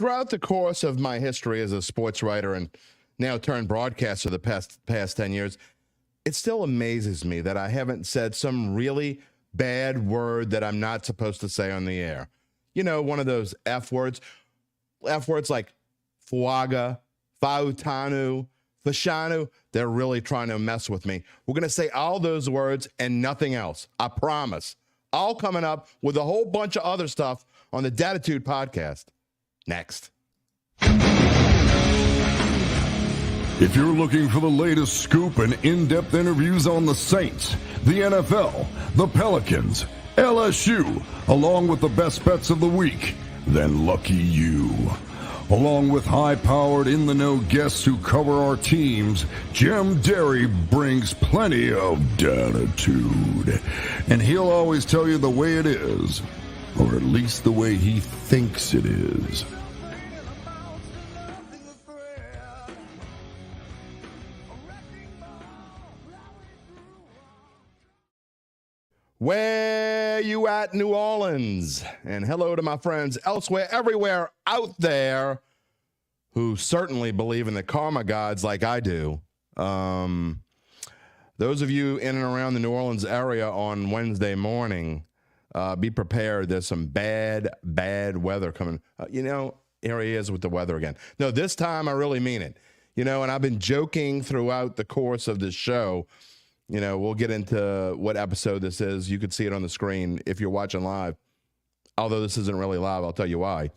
throughout the course of my history as a sports writer and now turned broadcaster the past 10 years, it still amazes me that I haven't said some really bad word that I'm not supposed to say on the air. You know, one of those F words like fuaga, fautanu, fashanu. They're really trying to mess with me. We're going to say all those words and nothing else. I promise. All coming up with a whole bunch of other stuff on the Dattitude podcast. Next. If you're looking for the latest scoop and in-depth interviews on the Saints, the NFL, the Pelicans, LSU, along with the best bets of the week, then lucky you. Along with high-powered, in-the-know guests who cover our teams, Jim Derry brings plenty of Dattitude. And he'll always tell you the way it is, or at least the way he thinks it is. Where you at, New Orleans? And hello to my friends elsewhere, everywhere out there who certainly believe in the karma gods like I do. Those of you in and around the New Orleans area on Wednesday morning, be prepared. There's some bad weather coming. Here he is with the weather again. No, this time I really mean it. And I've been joking throughout the course of this show. We'll get into what episode this is. You can see it on the screen if you're watching live. Although this isn't really live, I'll tell you why.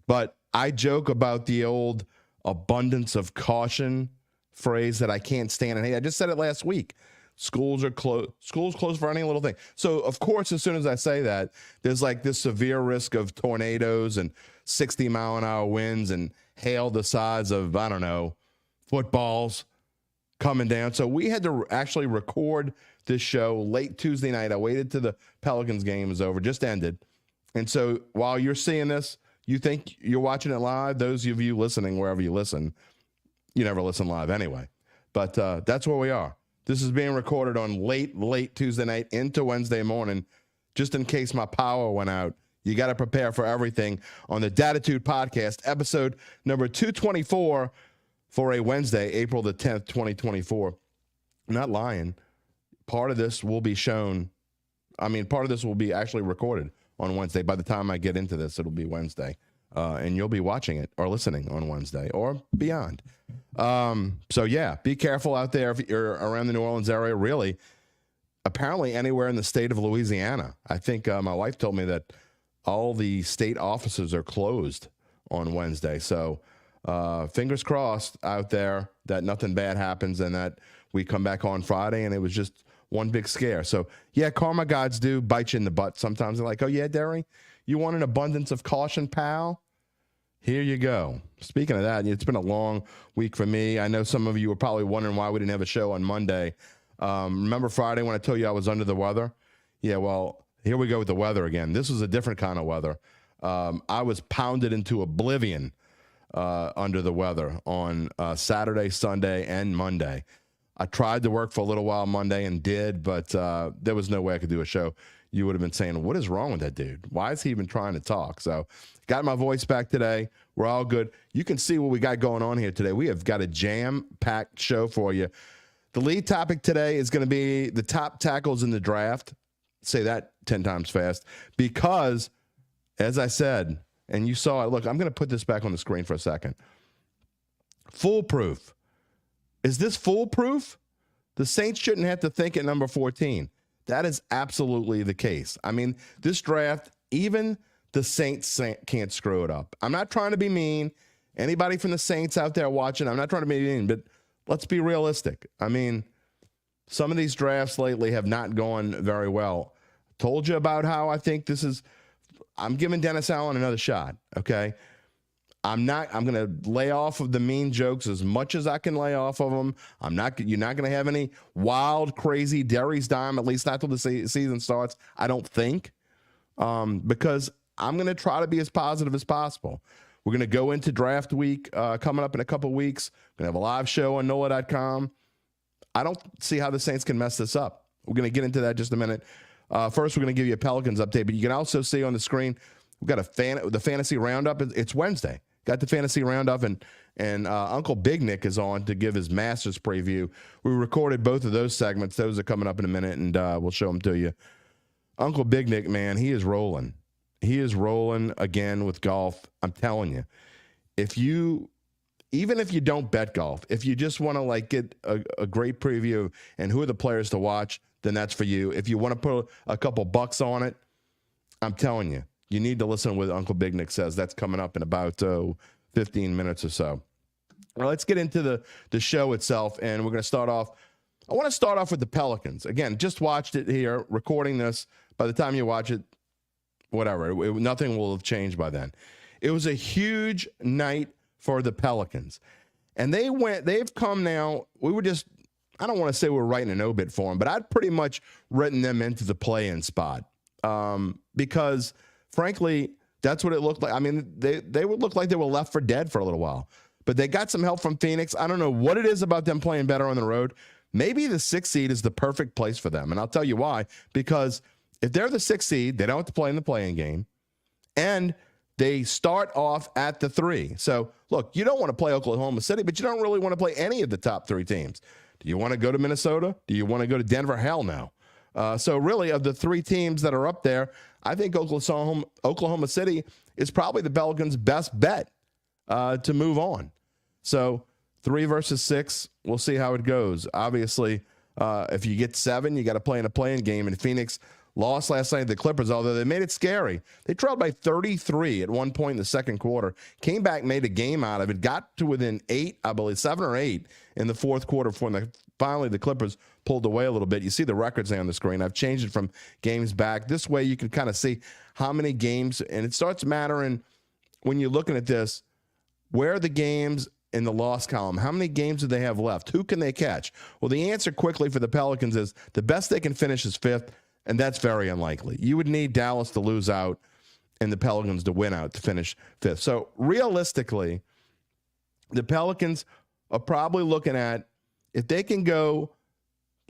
But I joke about the old abundance of caution phrase that I can't stand. And hey, I just said it last week. Schools are closed. Schools closed for any little thing. So, of course, as soon as I say that, there's like this severe risk of tornadoes and 60-mile-an-hour winds and hail the size of, I don't know, footballs coming down. So we had to actually record this show late Tuesday night. I waited till the Pelicans game was over, just ended. And so while you're seeing this, you think you're watching it live. Those of you listening, wherever you listen, you never listen live anyway. But that's where we are. This is being recorded on late Tuesday night into Wednesday morning, just in case my power went out. You got to prepare for everything on the Dattitude podcast, episode number 224, for a Wednesday, April the 10th, 2024. I'm not lying. Part of this will be shown. Part of this will be actually recorded on Wednesday. By the time I get into this, it'll be Wednesday. And you'll be watching it or listening on Wednesday or beyond. So, yeah, be careful out there if you're around the New Orleans area. Really, apparently anywhere in the state of Louisiana. I think my wife told me that all the state offices are closed on Wednesday. So, fingers crossed out there that nothing bad happens and that we come back on Friday and it was just one big scare. So, yeah, karma gods do bite you in the butt. Sometimes they're like, oh, yeah, Derry, you want an abundance of caution, pal? Here you go. Speaking of that, it's been a long week for me. I know some of you were probably wondering why we didn't have a show on Monday. Remember Friday when I told you I was under the weather? Yeah, well, here we go with the weather again. This was a different kind of weather. I was pounded into oblivion under the weather on Saturday, Sunday, and Monday. I tried to work for a little while Monday and did, but there was no way I could do a show. You would have been saying, what is wrong with that dude? Why is he even trying to talk? So got my voice back today. We're all good. You can see what we got going on here today. We have got a jam-packed show for you. The lead topic today is going to be the top tackles in the draft. Say that 10 times fast. Because, as I said, and you saw it. Look, I'm going to put this back on the screen for a second. Foolproof. Is this foolproof? The Saints shouldn't have to think at number 14. That is absolutely the case. This draft, even the Saints can't screw it up. I'm not trying to be mean. Anybody from the Saints out there watching, I'm not trying to be mean, but let's be realistic. Some of these drafts lately have not gone very well. Told you about how I think I'm giving Dennis Allen another shot, okay? I'm going to lay off of the mean jokes as much as I can lay off of them. You're not going to have any wild, crazy Derry's dime, at least not till the season starts, I don't think, because I'm going to try to be as positive as possible. We're going to go into draft week coming up in a couple weeks. We're going to have a live show on NOLA.com. I don't see how the Saints can mess this up. We're going to get into that in just a minute. First, we're going to give you a Pelicans update, but you can also see on the screen, we've got the Fantasy Roundup. It's Wednesday. got the Fantasy Roundup, and Uncle Big Nick is on to give his Masters preview. We recorded both of those segments. Those are coming up in a minute, and we'll show them to you. Uncle Big Nick, man, he is rolling. He is rolling again with golf. I'm telling you, even if you don't bet golf, if you just want to like get a great preview and who are the players to watch, then that's for you. If you want to put a couple bucks on it, I'm telling you, you need to listen to what Uncle Big Nick says. That's coming up in about 15 minutes or so. Well, let's get into the show itself, and we're going to start off. I want to start off with the Pelicans. Again, just watched it here, recording this. By the time you watch it, whatever, nothing will have changed by then. It was a huge night for the Pelicans. And they've come now, I don't want to say we're writing an obit for them, but I'd pretty much written them into the play-in spot. Because, frankly, that's what it looked like. I mean, they would look like they were left for dead for a little while. But they got some help from Phoenix. I don't know what it is about them playing better on the road. Maybe the 6th seed is the perfect place for them. And I'll tell you why. Because if they're the 6th seed, they don't have to play in the play-in game. And they start off at the 3. So, look, you don't want to play Oklahoma City, but you don't really want to play any of the top 3 teams. Do you want to go to Minnesota? Do you want to go to Denver? Hell no. So, really, of the 3 teams that are up there, I think Oklahoma City is probably the Pelicans' best bet to move on. So 3 versus 6, we'll see how it goes. Obviously, if you get 7, you got to play in a play-in game. And Phoenix lost last night to the Clippers, although they made it scary. They trailed by 33 at one point in the second quarter, came back, made a game out of it, got to within 8, I believe, 7 or 8 in the fourth quarter before finally the Clippers pulled away a little bit. You see the records there on the screen. I've changed it from games back. This way you can kind of see how many games, and it starts mattering when you're looking at this, where are the games in the loss column? How many games do they have left? Who can they catch? Well, the answer quickly for the Pelicans is the best they can finish is 5th, and that's very unlikely. You would need Dallas to lose out and the Pelicans to win out to finish 5th. So realistically, the Pelicans are probably looking at, if they can go,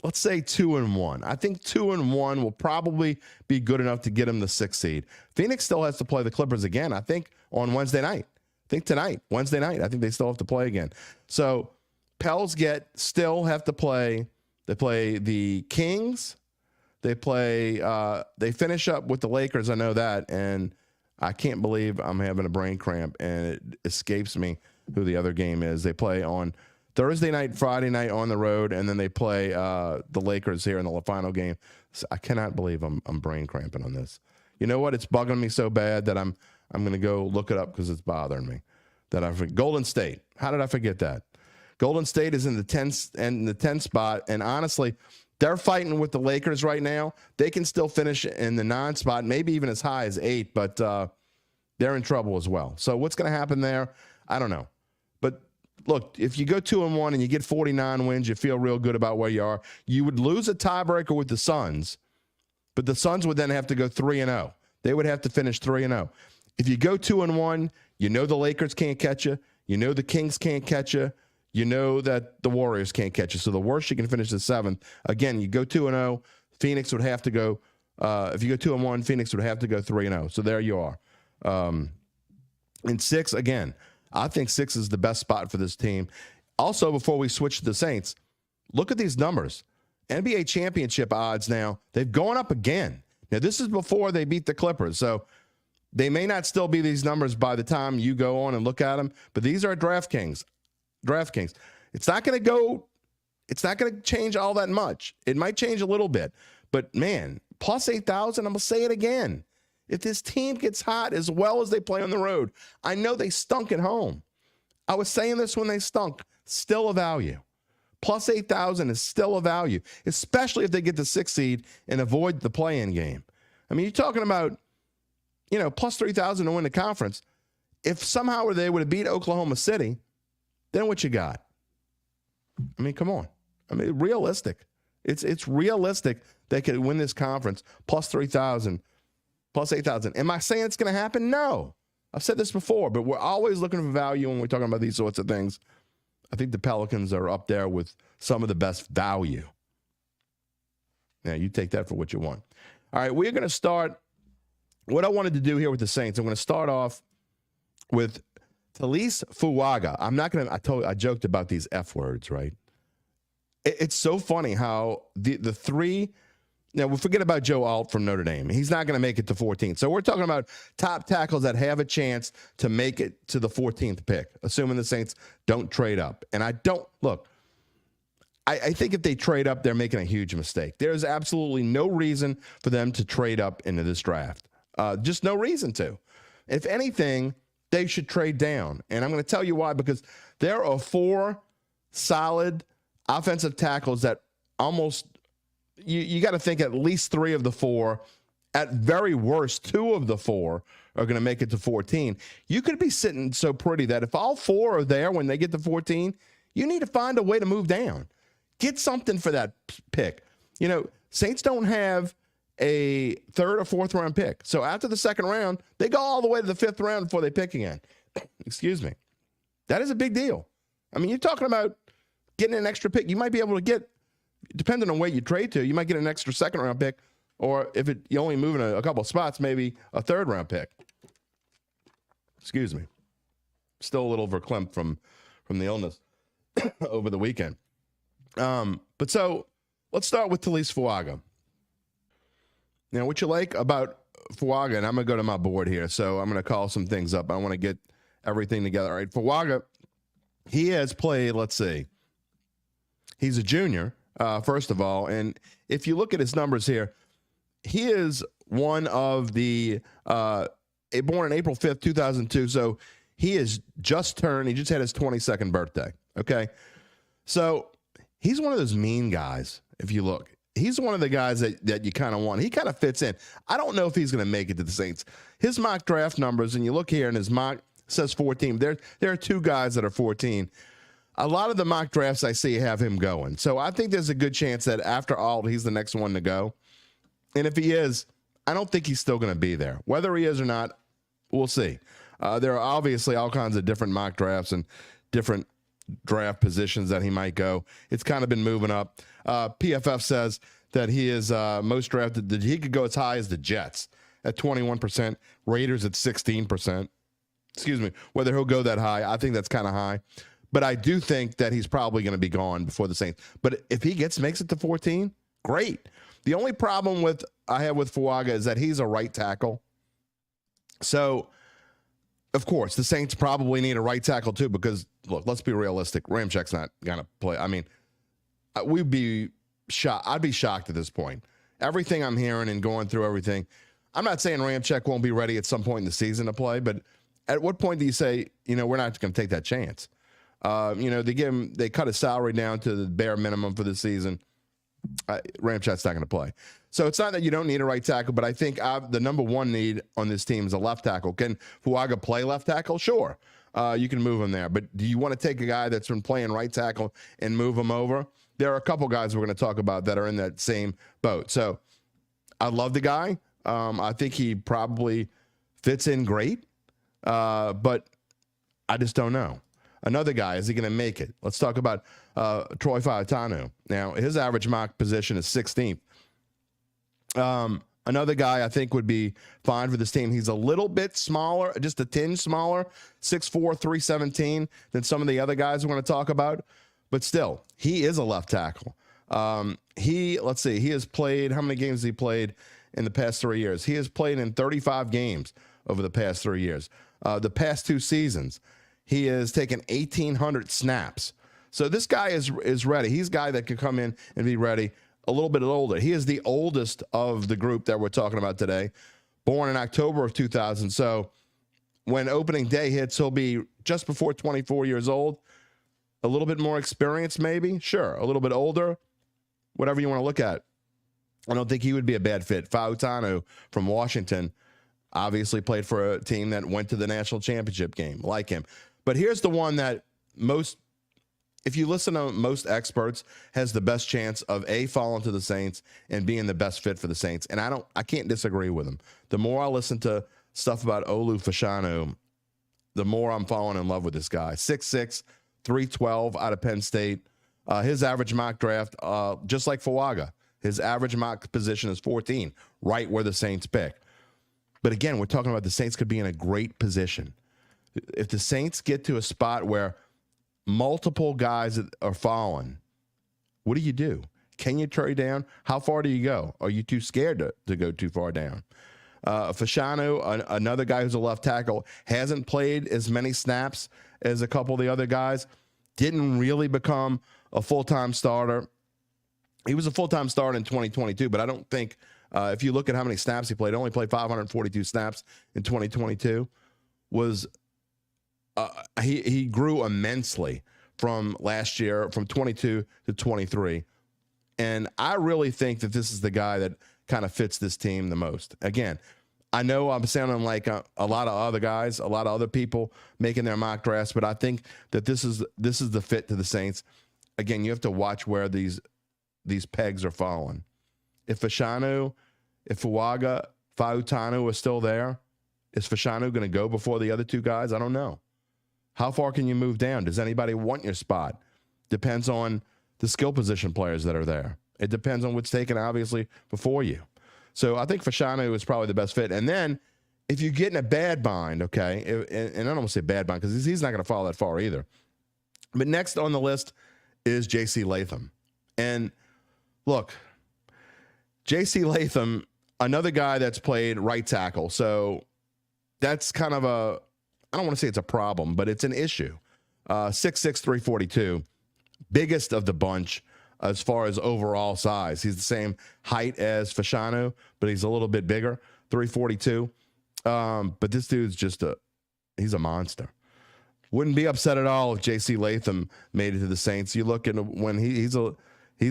let's say 2-1. I think 2-1 will probably be good enough to get them the 6th seed. Phoenix still has to play the Clippers again, I think, on Wednesday night. I think tonight, Wednesday night, I think they still have to play again. So Pels still have to play. They play the Kings. They finish up with the Lakers. I know that. And I can't believe I'm having a brain cramp and it escapes me who the other game is. They play on Thursday night, Friday night on the road, and then they play the Lakers here in the final game. So I cannot believe I'm brain cramping on this. You know what? It's bugging me so bad that I'm going to go look it up because it's bothering me. Golden State. How did I forget that? Golden State is in the 10th spot, and honestly, they're fighting with the Lakers right now. They can still finish in the 9 spot, maybe even as high as 8, but they're in trouble as well. So what's going to happen there? I don't know. But look, if you go 2-1 and you get 49 wins, you feel real good about where you are. You would lose a tiebreaker with the Suns, but the Suns would then have to go 3-0. They would have to finish 3-0. If you go 2-1, you know the Lakers can't catch you. You know the Kings can't catch you. You know that the Warriors can't catch you. So the worst you can finish is 7th. Again, you go 2-0, Phoenix would have to go. If you go 2-1, Phoenix would have to go 3-0. So there you are. And 6, again, I think 6 is the best spot for this team. Also, before we switch to the Saints, look at these numbers. NBA championship odds now, they've gone up again. Now, this is before they beat the Clippers. So they may not still be these numbers by the time you go on and look at them, but these are DraftKings. It's not going to change all that much. It might change a little bit, but man, plus 8,000, I'm going to say it again. If this team gets hot as well as they play on the road, I know they stunk at home. I was saying this when they stunk, still a value. Plus 8,000 is still a value, especially if they get the 6th seed and avoid the play-in game. I mean, you're talking about, plus 3,000 to win the conference. If somehow they would have beat Oklahoma City, then what you got? I mean, come on. I mean, realistic. It's realistic they could win this conference plus 3,000, plus 8,000. Am I saying it's going to happen? No. I've said this before, but we're always looking for value when we're talking about these sorts of things. I think the Pelicans are up there with some of the best value. Now, you take that for what you want. All right, we're going to start. What I wanted to do here with the Saints, I'm going to start off with Talise Fuaga. I joked about these F words, right? It's so funny how the three. Now, we'll forget about Joe Alt from Notre Dame. He's not going to make it to 14. So we're talking about top tackles that have a chance to make it to the 14th pick, assuming the Saints don't trade up. And I think if they trade up, they're making a huge mistake. There's absolutely no reason for them to trade up into this draft. Just no reason to. If anything, they should trade down. And I'm going to tell you why, because there are 4 solid offensive tackles that almost you got to think at least 3 of the 4, at very worst 2 of the 4 are going to make it to 14. You could be sitting so pretty that if all 4 are there when they get to 14, you need to find a way to move down. Get something for that pick. Saints don't have a 3rd or 4th round pick. So after the 2nd round, they go all the way to the 5th round before they pick again. Excuse me. That is a big deal. I mean, you're talking about getting an extra pick. You might be able to get, depending on where you trade to, you might get an extra 2nd round pick, or if you're only moving a couple of spots, maybe a 3rd round pick. Excuse me. Still a little verklempt from the illness over the weekend. But so let's start with Talise Fuaga. Now, what you like about Fuaga, and I'm going to go to my board here, so I'm going to call some things up. I want to get everything together. All right, Fuaga, he has played, let's see, he's a junior, first of all, and if you look at his numbers here, he is one of the, born on April 5th, 2002, so he just had his 22nd birthday, okay? So he's one of those mean guys, if you look. He's one of the guys that you kind of want. He kind of fits in. I don't know if he's going to make it to the Saints. His mock draft numbers, and you look here, and his mock says 14. There are 2 guys that are 14. A lot of the mock drafts I see have him going. So I think there's a good chance that after all, he's the next one to go. And if he is, I don't think he's still going to be there. Whether he is or not, we'll see. There are obviously all kinds of different mock drafts and different draft positions that he might go. It's kind of been moving up. PFF says that he is most drafted, that he could go as high as the Jets at 21%, Raiders at 16%. Excuse me, whether he'll go that high, I think that's kind of high. But I do think that he's probably going to be gone before the Saints. But if he makes it to 14, great. The only problem I have with Fuaga is that he's a right tackle. So, of course, the Saints probably need a right tackle too, because, look, let's be realistic. Ramchek's not going to play. I mean, we'd be shocked. I'd be shocked at this point. Everything I'm hearing and going through everything, I'm not saying Ramchek won't be ready at some point in the season to play, but at what point do you say, we're not going to take that chance? They cut his salary down to the bare minimum for the season. Ramchek's not going to play. So it's not that you don't need a right tackle, but I think the number one need on this team is a left tackle. Can Fuaga play left tackle? Sure. You can move him there. But do you want to take a guy that's been playing right tackle and move him over? There are a couple guys we're going to talk about that are in that same boat. So I love the guy. I think he probably fits in great, but I just don't know. Another guy, is he going to make it? Let's talk about Troy Fautanu. Now, his average mock position is 16th. Another guy I think would be fine for this team. He's a little bit smaller, just a tinge smaller, 6'4", 317 than some of the other guys we're going to talk about. But still, he is a left tackle. He has played, how many games has he played in the past 3 years? He has played in 35 games over the past 3 years. The past 2 seasons, he has taken 1,800 snaps. So this guy is ready. He's a guy that can come in and be ready. A little bit older. He is the oldest of the group that we're talking about today, born in October of 2000. So when opening day hits, he'll be just before 24 years old. A little bit more experience, maybe. Sure. A little bit older. Whatever you want to look at. I don't think he would be a bad fit. Fautanu from Washington obviously played for a team that went to the national championship game, like him. But here's the one that if you listen to most experts, has the best chance of A, falling to the Saints, and being the best fit for the Saints. And I can't disagree with him. The more I listen to stuff about Olu Fashanu, the more I'm falling in love with this guy. 6'6", 312 out of Penn State. His average mock draft, just like Fuaga, his average mock position is 14, right where the Saints pick. But again, we're talking about the Saints could be in a great position. If the Saints get to a spot where multiple guys are falling, what do you do? Can you trade down? How far do you go? Are you too scared to go too far down? Fashanu, another guy who's a left tackle, hasn't played as many snaps as a couple of the other guys. Didn't really become a full-time starter. He was a full-time starter in 2022, but I don't think if you look at how many snaps he played, only played 542 snaps in 2022. He grew immensely from last year, from 22 to 23. And I really think that this is the guy that kind of fits this team the most. Again, I know I'm sounding like a lot of other guys, a lot of other people making their mock drafts, but I think that this is the fit to the Saints. Again, you have to watch where these pegs are falling. If Fashanu, if Fuaga, Fautanu are still there, is Fashanu going to go before the other two guys? I don't know. How far can you move down? Does anybody want your spot? Depends on the skill position players that are there. It depends on what's taken, obviously, before you. So I think Fashanu is probably the best fit. And then if you get in a bad bind, okay, and I don't want to say bad bind because he's not going to fall that far either. But next on the list is J.C. Latham. And look, J.C. Latham, another guy that's played right tackle. So that's kind of I don't want to say it's a problem, but it's an issue. 6'6", 342, biggest of the bunch as far as overall size. He's the same height as Fashanu, but he's a little bit bigger, 342. But this dude's he's a monster. Wouldn't be upset at all if J.C. Latham made it to the Saints. You look at when he's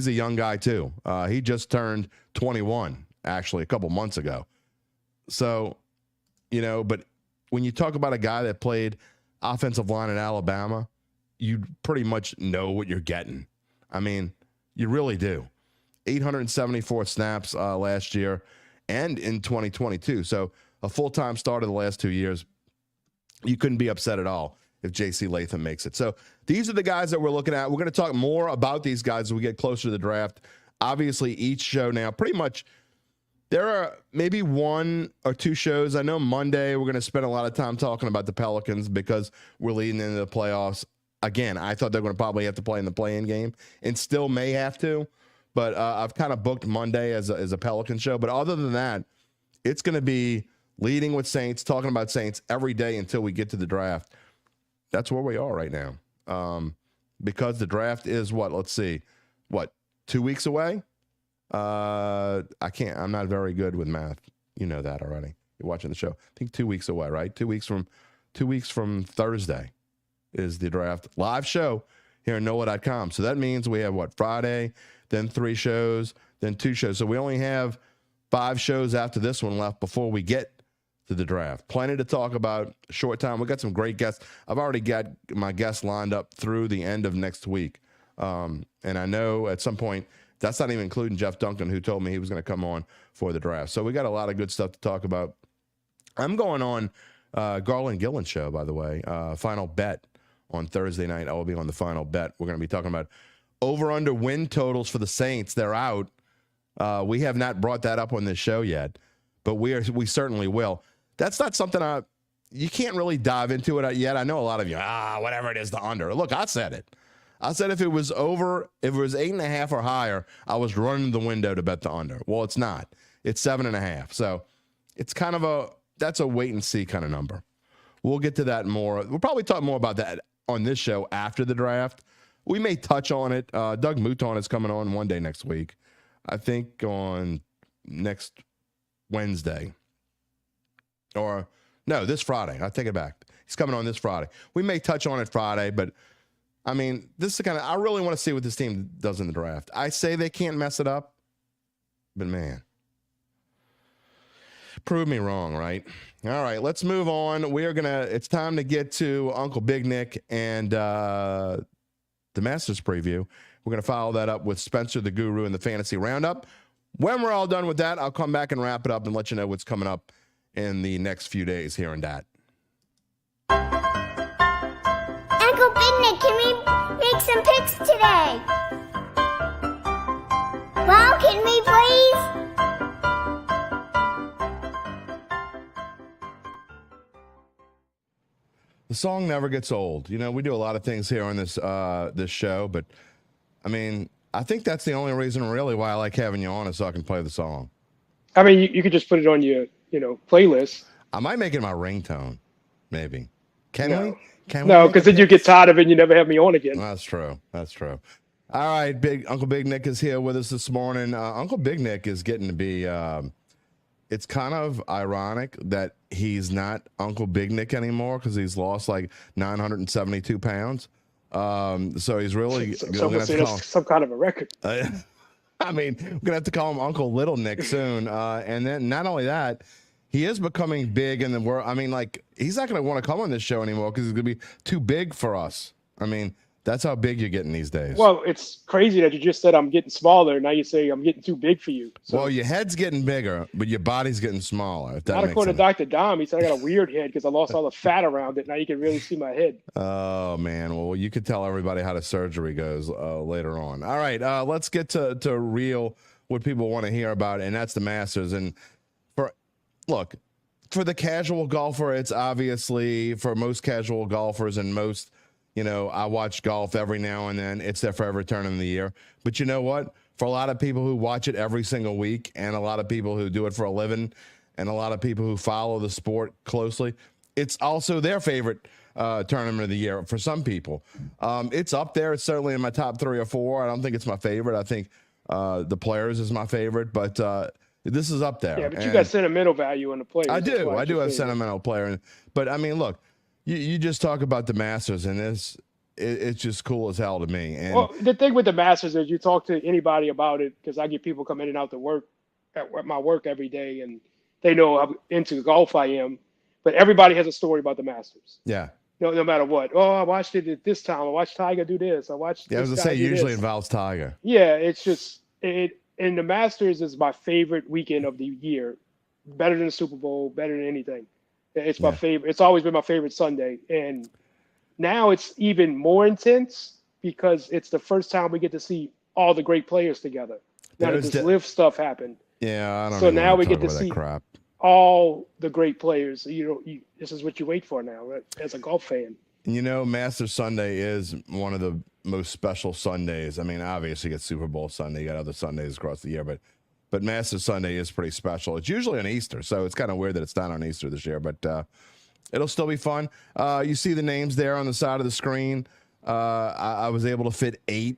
a young guy too. He just turned 21 actually a couple months ago. So, but when you talk about a guy that played offensive line in Alabama, you pretty much know what you're getting. I mean, you really do. 874 snaps last year and in 2022. So a full-time starter the last 2 years. You couldn't be upset at all if J.C. Latham makes it. So these are the guys that we're looking at. We're going to talk more about these guys as we get closer to the draft. Obviously, each show now, pretty much, there are maybe one or two shows. I know Monday we're going to spend a lot of time talking about the Pelicans because we're leading into the playoffs. Again, I thought they're going to probably have to play in the play-in game and still may have to. But I've kind of booked Monday as a Pelican show. But other than that, it's going to be leading with Saints, talking about Saints every day until we get to the draft. That's where we are right now. Because the draft is let's see, 2 weeks away? I'm not very good with math. You know that already. You're watching the show. I think 2 weeks away, right? 2 weeks from Thursday is the draft live show here at NOLA.com. So that means we have Friday, then 3 shows, then 2 shows. So we only have 5 shows after this one left before we get to the draft. Plenty to talk about. Short time. We got some great guests. I've already got my guests lined up through the end of next week. And I know at some point, that's not even including Jeff Duncan, who told me he was going to come on for the draft. So we got a lot of good stuff to talk about. I'm going on Garland Gillen's show, by the way. Final Bet on Thursday night. I will be on the Final Bet. We're going to be talking about over-under win totals for the Saints. They're out. We have not brought that up on this show yet, but we certainly will. That's not something you can't really dive into it yet. I know a lot of you, whatever it is, the under. Look, I said it. I said if it was 8.5 or higher, I was running the window to bet the under. Well, it's not. It's 7.5. So it's kind of that's a wait and see kind of number. We'll get to that more. We'll probably talk more about that on this show after the draft. We may touch on it. Doug Mouton is coming on one day next week. I think on next Wednesday. Or, no, this Friday. I take it back. He's coming on this Friday. We may touch on it Friday, but I mean, this is the kind of, I really want to see what this team does in the draft. I say they can't mess it up, but man, prove me wrong, right? All right, let's move on. It's time to get to Uncle Big Nick and the Masters preview. We're going to follow that up with Spencer the Guru and the Fantasy Roundup. When we're all done with that, I'll come back and wrap it up and let you know what's coming up in the next few days here and that. Uncle Big Nick, can we make some picks today? Well, can we please? The song never gets old. You know, we do a lot of things here on this show, but I mean, I think that's the only reason really why I like having you on is so I can play the song. I mean, you could just put it on your, playlist. I might make it my ringtone, maybe. Can No. we? Can No, we? because then you get tired of it and you never have me on again. That's true. That's true. All right, Uncle Big Nick is here with us this morning. Uncle Big Nick is getting to be. It's kind of ironic that he's not Uncle Big Nick anymore because he's lost like 972 pounds. So he's really Some would say that's some kind of a record. I mean, we're gonna have to call him Uncle Little Nick soon. And then not only that, he is becoming big in the world. I mean, like he's not gonna want to come on this show anymore because he's gonna be too big for us. I mean, that's how big you're getting these days. Well, it's crazy that you just said I'm getting smaller. Now you say I'm getting too big for you. So, well, your head's getting bigger, but your body's getting smaller. If that not makes according sense. to Dr. Dom. He said I got a weird head because I lost all the fat around it. Now you can really see my head. Oh, man. Well, you could tell everybody how the surgery goes later on. All right, let's get to real what people want to hear about, and that's the Masters. And for the casual golfer, it's obviously for most casual golfers and most, I watch golf every now and then. It's their favorite tournament of the year. But you know what? For a lot of people who watch it every single week and a lot of people who do it for a living and a lot of people who follow the sport closely, it's also their favorite tournament of the year for some people. It's up there. It's certainly in my top 3 or 4. I don't think it's my favorite. I think the Players is my favorite, but this is up there. Yeah, but you got sentimental value on the Players. I do have sentimental player. But, I mean, look, you just talk about the Masters, and it's just cool as hell to me. And well, the thing with the Masters is you talk to anybody about it, because I get people come in and out to work at my work every day, and they know how into golf I am. But everybody has a story about the Masters. Yeah. No matter what. Oh, I watched it at this time. I watched Tiger do this. I watched. Yeah, I was gonna say usually involves Tiger. Yeah, it's just it. And the Masters is my favorite weekend of the year, better than the Super Bowl, better than anything. It's my favorite. It's always been my favorite Sunday, and now it's even more intense because it's the first time we get to see all the great players together. Now that this live stuff happened. Yeah, I don't. So now we get to see crap. all the great players. This is what you wait for now, right? As a golf fan. Masters Sunday is one of the most special Sundays. I mean, obviously, you get Super Bowl Sunday, you got other Sundays across the year, but Masters Sunday is pretty special. It's usually on Easter, so it's kind of weird that it's not on Easter this year, but it'll still be fun. You see the names there on the side of the screen. I was able to fit 8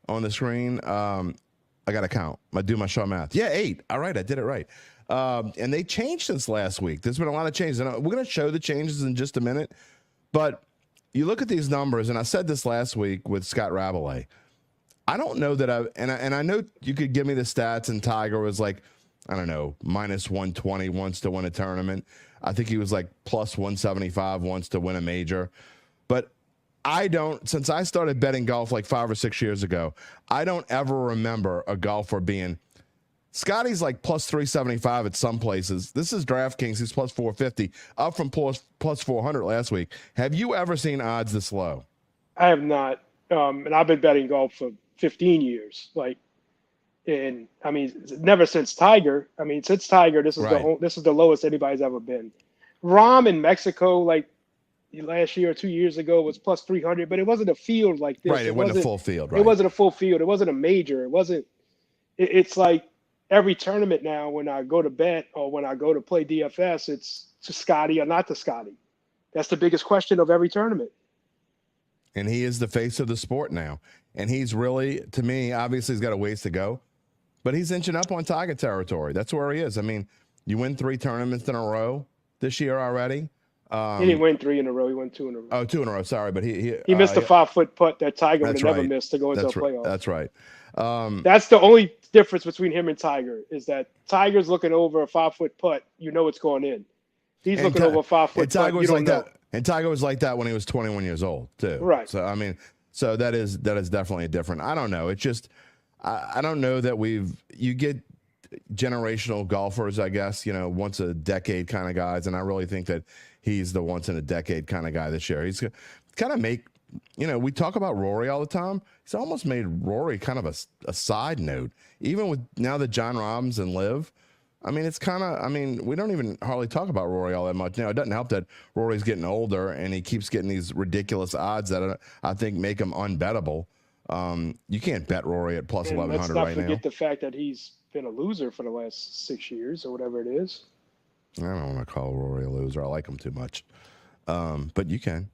on the screen. I got to count. I do my show math. Yeah, 8. All right, I did it right. And they changed since last week. There's been a lot of changes. And we're going to show the changes in just a minute. But you look at these numbers, and I said this last week with Scott Rabelais. I don't know that I know you could give me the stats, and Tiger was like, I don't know, minus 120 once to win a tournament. I think he was like plus 175 once to win a major. But since I started betting golf like 5 or 6 years ago, I don't ever remember a golfer being, Scotty's like plus 375 at some places. This is DraftKings. He's plus 450, up from plus 400 last week. Have you ever seen odds this low? I have not. And I've been betting golf for 15 years. And I mean, never since Tiger. I mean, since Tiger, this is the lowest anybody's ever been. Rahm in Mexico, like last year or 2 years ago, was plus 300, but it wasn't a field like this. Right, it wasn't a full field. Right. It wasn't a full field. It wasn't a major. It wasn't. It's like every tournament now, when I go to bet or when I go to play DFS, it's to Scotty or not to Scotty. That's the biggest question of every tournament. And he is the face of the sport now. And he's really, to me, obviously he's got a ways to go, but he's inching up on Tiger territory. That's where he is. I mean, you win 3 tournaments in a row this year already. He didn't win 3 in a row. He won 2 in a row. Oh, 2 in a row. Sorry, but he missed a 5-foot putt that Tiger would have never right. missed to go into a playoff. That's right. That's the only difference between him and Tiger is that Tiger's looking over a 5-foot putt. You know it's going in. He's looking over a 5-foot putt. You don't know. And Tiger was like that when he was 21 years old too. Right. So I mean, that is definitely different. I don't know. It's just I don't know that you get generational golfers, I guess, once a decade kind of guys, and I really think that he's the once in a decade kind of guy this year. He's kind of we talk about Rory all the time. He's almost made Rory kind of a side note, even with now that John Rahm's and Liv. I mean, it's kind of, I mean, we don't even hardly talk about Rory all that much now. It doesn't help that Rory's getting older and he keeps getting these ridiculous odds that I think make him unbettable. You can't bet Rory at plus 1,100 right now. Let's not forget the fact that he's been a loser for the last 6 years or whatever it is. I don't want to call Rory a loser. I like him too much. But you can.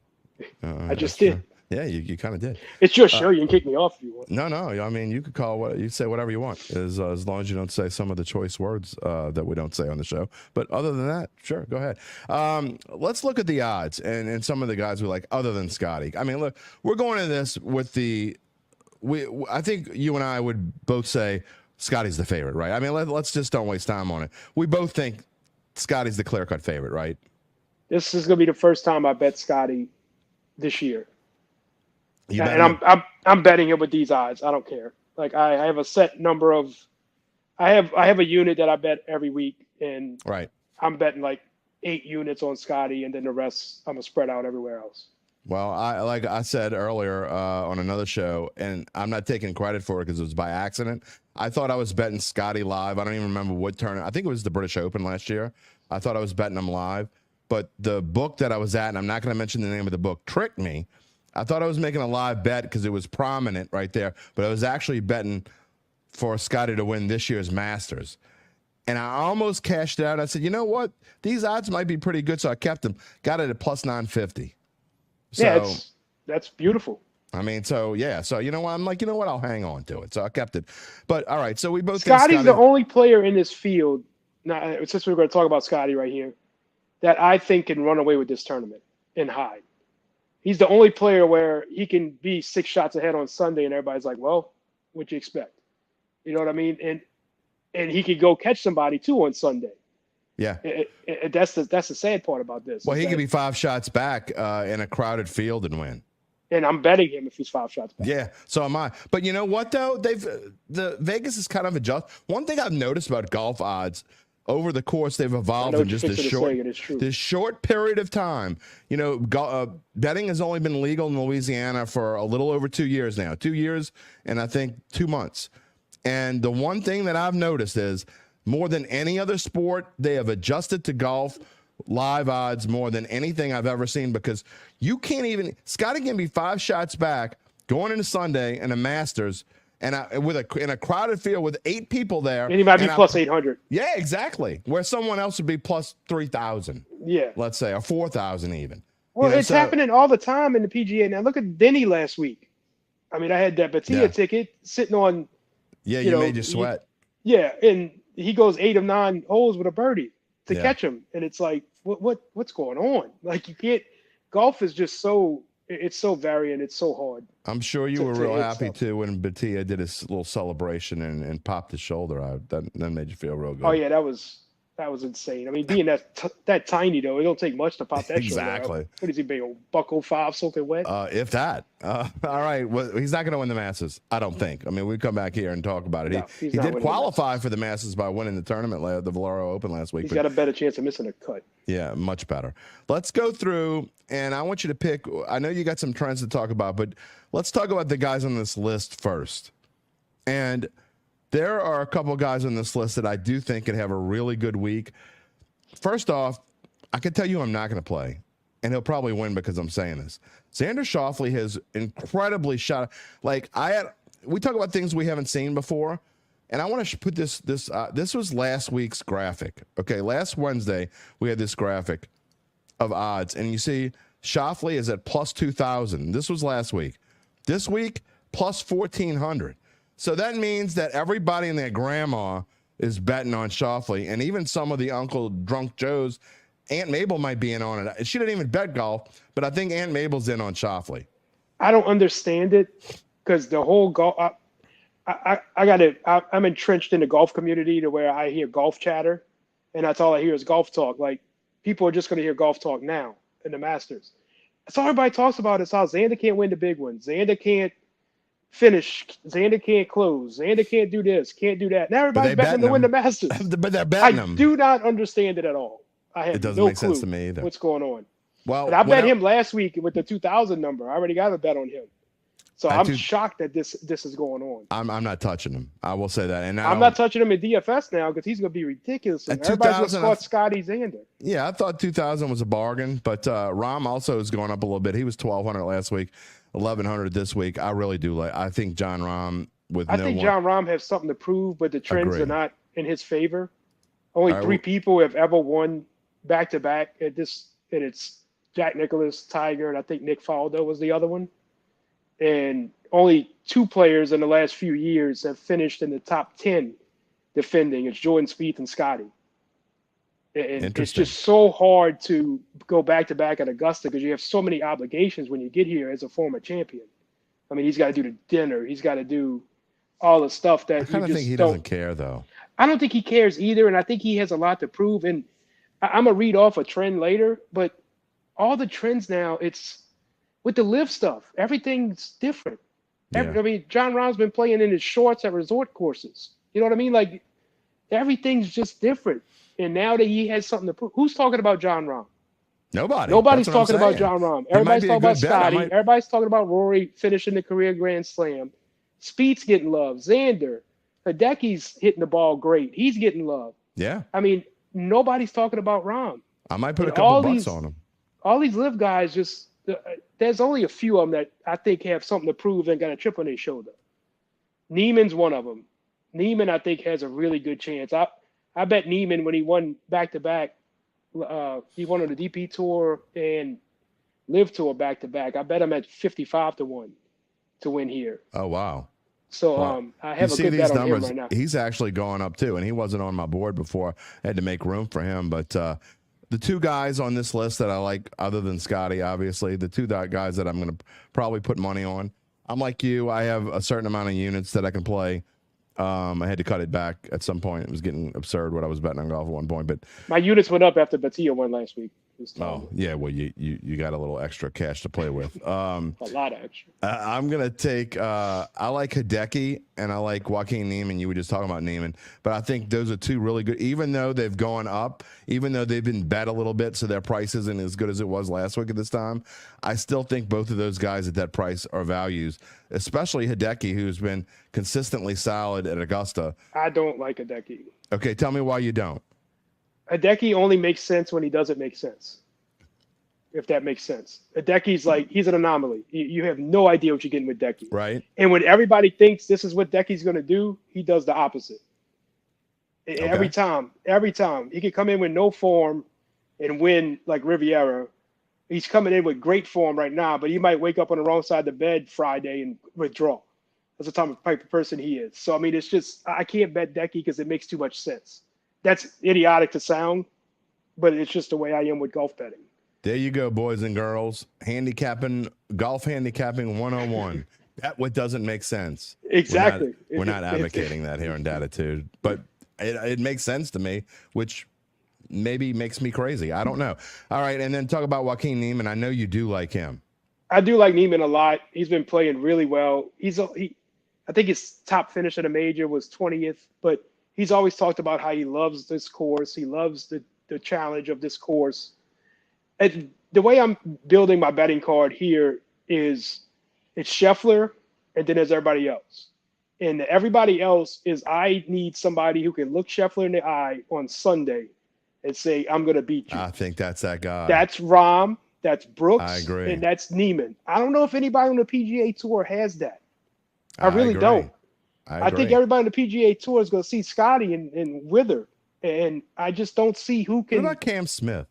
I just did. True. Yeah, you kind of did. It's your show. You can kick me off if you want. No. I mean, you could call you say whatever you want, as long as you don't say some of the choice words that we don't say on the show. But other than that, sure, go ahead. Let's look at the odds and some of the guys we like, other than Scotty. I mean, look, we're going into this with I think you and I would both say Scotty's the favorite, right? I mean, let's just don't waste time on it. We both think Scotty's the clear-cut favorite, right? This is going to be the first time I bet Scotty this year. And I'm betting him with these odds. I don't care. Like I have a set number of, I have a unit that I bet every week, and right. I'm betting like 8 units on Scotty, and then the rest I'm gonna spread out everywhere else. Well, like I said earlier on another show, and I'm not taking credit for it because it was by accident. I thought I was betting Scotty live. I don't even remember what tournament. I think it was the British Open last year. I thought I was betting him live, but the book that I was at, and I'm not going to mention the name of the book, tricked me. I thought I was making a live bet because it was prominent right there, but I was actually betting for Scotty to win this year's Masters. And I almost cashed it out. I said, you know what? These odds might be pretty good, so I kept them. Got it at plus 950. So, yeah, that's beautiful. I mean, so, yeah. So, you know what? I'm like, you know what? I'll hang on to it. So I kept it. But, all right, so we both think Scotty's the only player in this field, now, since we're going to talk about Scotty right here, that I think can run away with this tournament and hide. He's the only player where he can be 6 shots ahead on Sunday, and everybody's like, well, what'd you expect? You know what I mean? And he could go catch somebody, too, on Sunday. Yeah. That's the sad part about this. Well, he could be 5 shots back in a crowded field and win. And I'm betting him if he's 5 shots back. Yeah, so am I. But you know what, though? The Vegas is kind of adjust. One thing I've noticed about golf odds, over the course, they've evolved in just this short period of time. You know, betting has only been legal in Louisiana for a little over 2 years now. 2 years and I think 2 months. And the one thing that I've noticed is more than any other sport, they have adjusted to golf live odds more than anything I've ever seen, because you can't even – Scotty can be 5 shots back going into Sunday and a Masters – and in a crowded field with 8 people there. And he might be plus 800. Yeah, exactly. Where someone else would be plus 3,000. Yeah. Let's say, or 4,000 even. Well, it's happening all the time in the PGA. Now, look at Denny last week. I mean, I had that Batia ticket sitting on. Yeah, you made you sweat. And he goes 8 of 9 holes with a birdie to catch him. And it's like, what's going on? Like, you can't – golf is just so – it's so variant. It's so hard. I'm sure you were real happy too when Batia did his little celebration and popped his shoulder out. That made you feel real good. Oh yeah, that was insane. I mean, being that tiny though, it don't take much to pop that exactly. shoulder out. What is he being, $105 soaking wet? If that. All right. Well, he's not going to win the Masters, I don't think. I mean, we come back here and talk about it. No, he did qualify for the Masters by winning the tournament, the Valero Open last week. He's got a better chance of missing a cut. Yeah, much better. Let's go through, and I want you to pick. I know you got some trends to talk about, but let's talk about the guys on this list first. And there are a couple of guys on this list that I do think could have a really good week. First off, I can tell you I'm not going to play, and he'll probably win because I'm saying this. Xander Schauffele has incredibly shot. Like we talk about things we haven't seen before, and I want to put this. This was last week's graphic. Okay, last Wednesday we had this graphic of odds, and you see Schauffele is at plus 2,000. This was last week. This week plus 1,400. So that means that everybody and their grandma is betting on Schauffele, and even some of the Uncle Drunk Joes. Aunt Mabel might be in on it. She didn't even bet golf, but I think Aunt Mabel's in on Schauffele. I don't understand it because the whole golf. I'm entrenched in the golf community to where I hear golf chatter, and that's all I hear is golf talk. Like people are just going to hear golf talk now in the Masters. That's all everybody talks about is how Xander can't win the big one. Xander can't finish. Xander can't close. Xander can't do this, can't do that. Now everybody's betting him to win the Masters. But they're betting him. I do not understand it at all. I have it doesn't no make clue sense to me either. What's going on? Well, but I bet him last week with the 2,000 number. I already got a bet on him. So I'm shocked that this is going on. I'm not touching him. I will say that. And I'm not touching him in DFS now because he's going to be ridiculous. Everybody's going to start Scotty Xander. Yeah, I thought 2,000 was a bargain, but Rom also is going up a little bit. He was 1,200 last week, 1,100 this week. I really do like. I think John Rahm John Rahm has something to prove, but the trends are not in his favor. Only 3 people have ever won back-to-back at this, and it's Jack Nicklaus, Tiger, and I think Nick Faldo was the other one. And only 2 players in the last few years have finished in the top 10 defending. It's Jordan Spieth and Scotty. And it's just so hard to go back-to-back at Augusta because you have so many obligations when you get here as a former champion. I mean, he's got to do the dinner. He's got to do all the stuff that I kind of think he doesn't care, though. I don't think he cares either, and I think he has a lot to prove. And I'm going to read off a trend later, but all the trends now, it's with the live stuff. Everything's different. I mean, John Rahm's been playing in his shorts at resort courses. You know what I mean? Like, everything's just different. And now that he has something to prove, who's talking about John Rahm? Nobody's talking about John Rahm. Everybody's talking about Scotty. Everybody's talking about Rory finishing the career Grand Slam. Spieth's getting love. Xander. Hideki's hitting the ball great. He's getting love. Yeah. I mean, nobody's talking about Rahm. I might put a couple bucks on him. All these live guys just there's only a few of them that I think have something to prove and got a chip on their shoulder. Neiman's one of them. Neiman, I think, has a really good chance. I bet Neiman when he won back-to-back, he won on the DP Tour and Live Tour back-to-back. I bet him at 55-1 to win here. Oh, wow. So I have a good bet on him right now. He's actually going up, too, and he wasn't on my board before. I had to make room for him, but the 2 guys on this list that I like, other than Scotty, obviously, the 2 guys that I'm going to probably put money on. I'm like you. I have a certain amount of units that I can play. I had to cut it back at some point. It was getting absurd what I was betting on golf at one point. But my units went up after Batia won last week. Oh, yeah. Well, you got a little extra cash to play with. A lot of extra. I'm going to take I like Hideki and I like Joaquin Neiman. You were just talking about Neiman. But I think those are 2 really good. Even though they've gone up, even though they've been bet a little bit, so their price isn't as good as it was last week at this time, I still think both of those guys at that price are values, especially Hideki, who's been consistently solid at Augusta. I don't like Hideki. Okay, tell me why you don't. Hideki only makes sense when he doesn't make sense, if that makes sense. Hideki's like, he's an anomaly. You have no idea what you're getting with Hideki. Right. And when everybody thinks this is what Hideki's going to do, he does the opposite. Okay. Every time. He can come in with no form and win like Riviera. He's coming in with great form right now, but he might wake up on the wrong side of the bed Friday and withdraw. That's the type of person he is. So, I mean, it's just, I can't bet Hideki because it makes too much sense. That's idiotic to sound, but it's just the way I am with golf betting. There you go, boys and girls. Golf handicapping 101. That what doesn't make sense. Exactly. We're not advocating that here in Dattitude, but it makes sense to me, which maybe makes me crazy. I don't know. All right, and then talk about Joaquin Neiman. I know you do like him. I do like Neiman a lot. He's been playing really well. I think his top finish at a major was 20th, but he's always talked about how he loves this course. He loves the challenge of this course. And the way I'm building my betting card here is it's Scheffler, and then there's everybody else. And everybody else is I need somebody who can look Scheffler in the eye on Sunday and say, I'm going to beat you. I think that's that guy. That's Rahm. That's Brooks. I agree. And that's Neiman. I don't know if anybody on the PGA Tour has that. I really don't. I think everybody on the PGA Tour is going to see Scotty and Wither, and I just don't see who can. What about Cam Smith?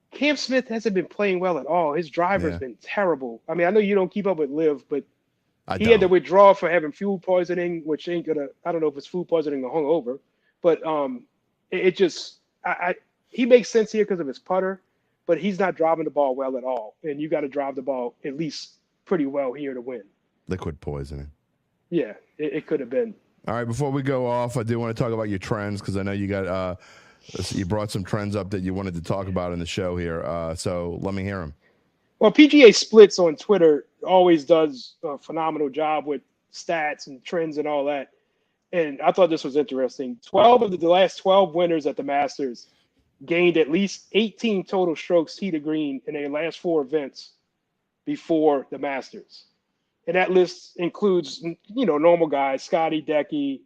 Cam Smith hasn't been playing well at all. His driver's been terrible. I mean, I know you don't keep up with Liv, but he had to withdraw for having food poisoning, which ain't gonna. I don't know if it's food poisoning or hungover, but he makes sense here because of his putter, but he's not driving the ball well at all, and you got to drive the ball at least pretty well here to win. Liquid poisoning. Yeah, it could have been. All right, before we go off, I do want to talk about your trends because I know you got you brought some trends up that you wanted to talk about in the show here. So let me hear them. Well, PGA Splits on Twitter always does a phenomenal job with stats and trends and all that. And I thought this was interesting. 12 of the last 12 winners at the Masters gained at least 18 total strokes tee to green in their last 4 events before the Masters. And that list includes, normal guys, Scotty, Decky,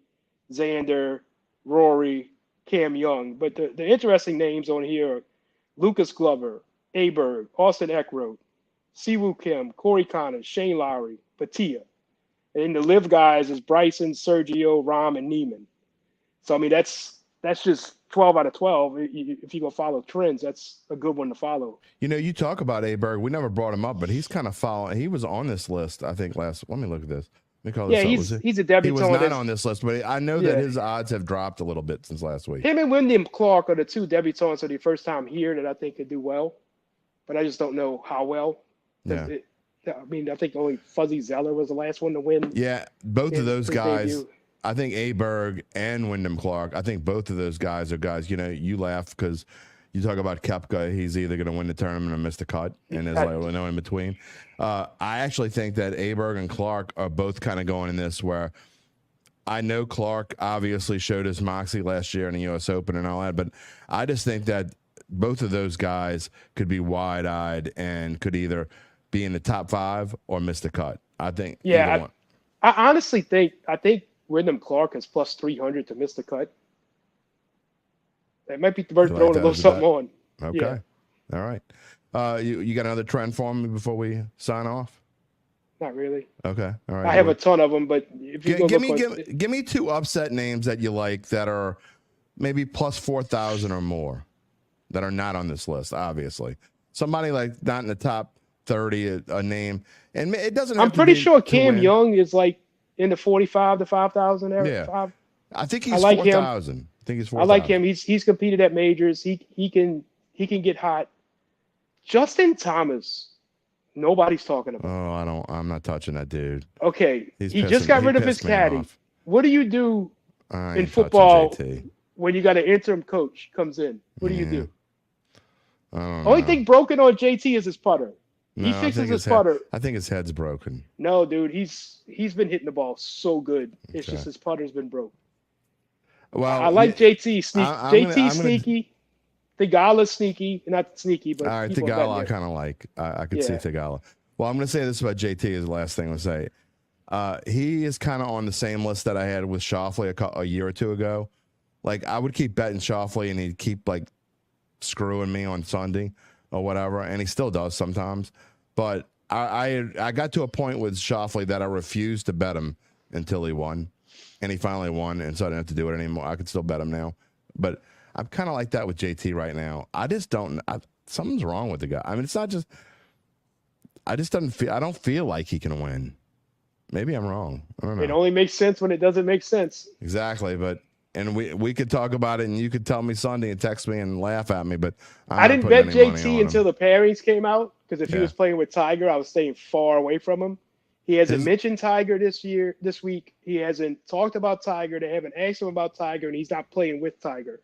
Xander, Rory, Cam Young. But the interesting names on here are Lucas Glover, Aberg, Austin Eckroat, Siwoo Kim, Corey Connors, Shane Lowry, Patia. And then the live guys is Bryson, Sergio, Rom, and Neiman. So, I mean, that's just 12 out of 12. If you go follow trends, that's a good one to follow. You talk about Aberg. We never brought him up, but he's kind of following. He was on this list, I think, let me look at this. Yeah, he's a debutant. He was not on this list, but I know that his odds have dropped a little bit since last week. Him and Wyndham Clark are the two debutants of the first time here that I think could do well, but I just don't know how well. Yeah. I think only Fuzzy Zeller was the last one to win. Yeah, both of those guys. Debut. I think Aberg and Wyndham Clark, I think both of those guys are guys, you laugh because you talk about Koepka, he's either going to win the tournament or miss the cut, and there's like no in between. I actually think that Aberg and Clark are both kind of going in this where I know Clark obviously showed his moxie last year in the U.S. Open and all that, but I just think that both of those guys could be wide-eyed and could either be in the top 5 or miss the cut. I think. Yeah, I honestly think Wyndham Clark is plus 300 to miss the cut. That might be worth throwing a little something on. Okay. Yeah. All right. You got another trend for me before we sign off? Not really. Okay. All right. I have a ton of them, but if you give me 2 upset names that you like that are maybe plus 4,000 or more that are not on this list, obviously. Somebody like not in the top 30, a name. And it doesn't have I'm pretty sure Cam Young is like in the 45 to 5,000 area. Yeah. I think he's 4,000. I think he's 4,000. I like him. He's competed at majors. He can get hot. Justin Thomas, nobody's talking about. Oh, I'm not touching that dude. Okay. He just got rid of his caddy. What do you do in football when you got an interim coach comes in? What do you do? Only thing broken on JT is his putter. He fixes his putter. I think his head's broken. No, dude, he's been hitting the ball so good. It's just his putter's been broke. Well, I like JT. JT sneaky. Thigala's sneaky. Not sneaky, but all right, Thigala I kind of like. I could see Thigala. Well, I'm going to say this about JT is the last thing I'll say. He is kind of on the same list that I had with Schauffele a year or two ago. Like, I would keep betting Schauffele, and he'd keep, like, screwing me on Sunday or whatever, and he still does sometimes. But I got to a point with Schauffele that I refused to bet him until he won, and he finally won, and so I didn't have to do it anymore. I could still bet him now. But I'm kind of like that with JT right now. I just don't something's wrong with the guy. I mean, it's not just I don't feel like he can win. Maybe I'm wrong. I don't know. It only makes sense when it doesn't make sense. Exactly, but and we could talk about it, and you could tell me Sunday and text me and laugh at me, but I didn't bet JT until the pairings came out, because if he was playing with Tiger, I was staying far away from him. He hasn't mentioned Tiger this week. He hasn't talked about Tiger. They haven't asked him about Tiger, and he's not playing with Tiger.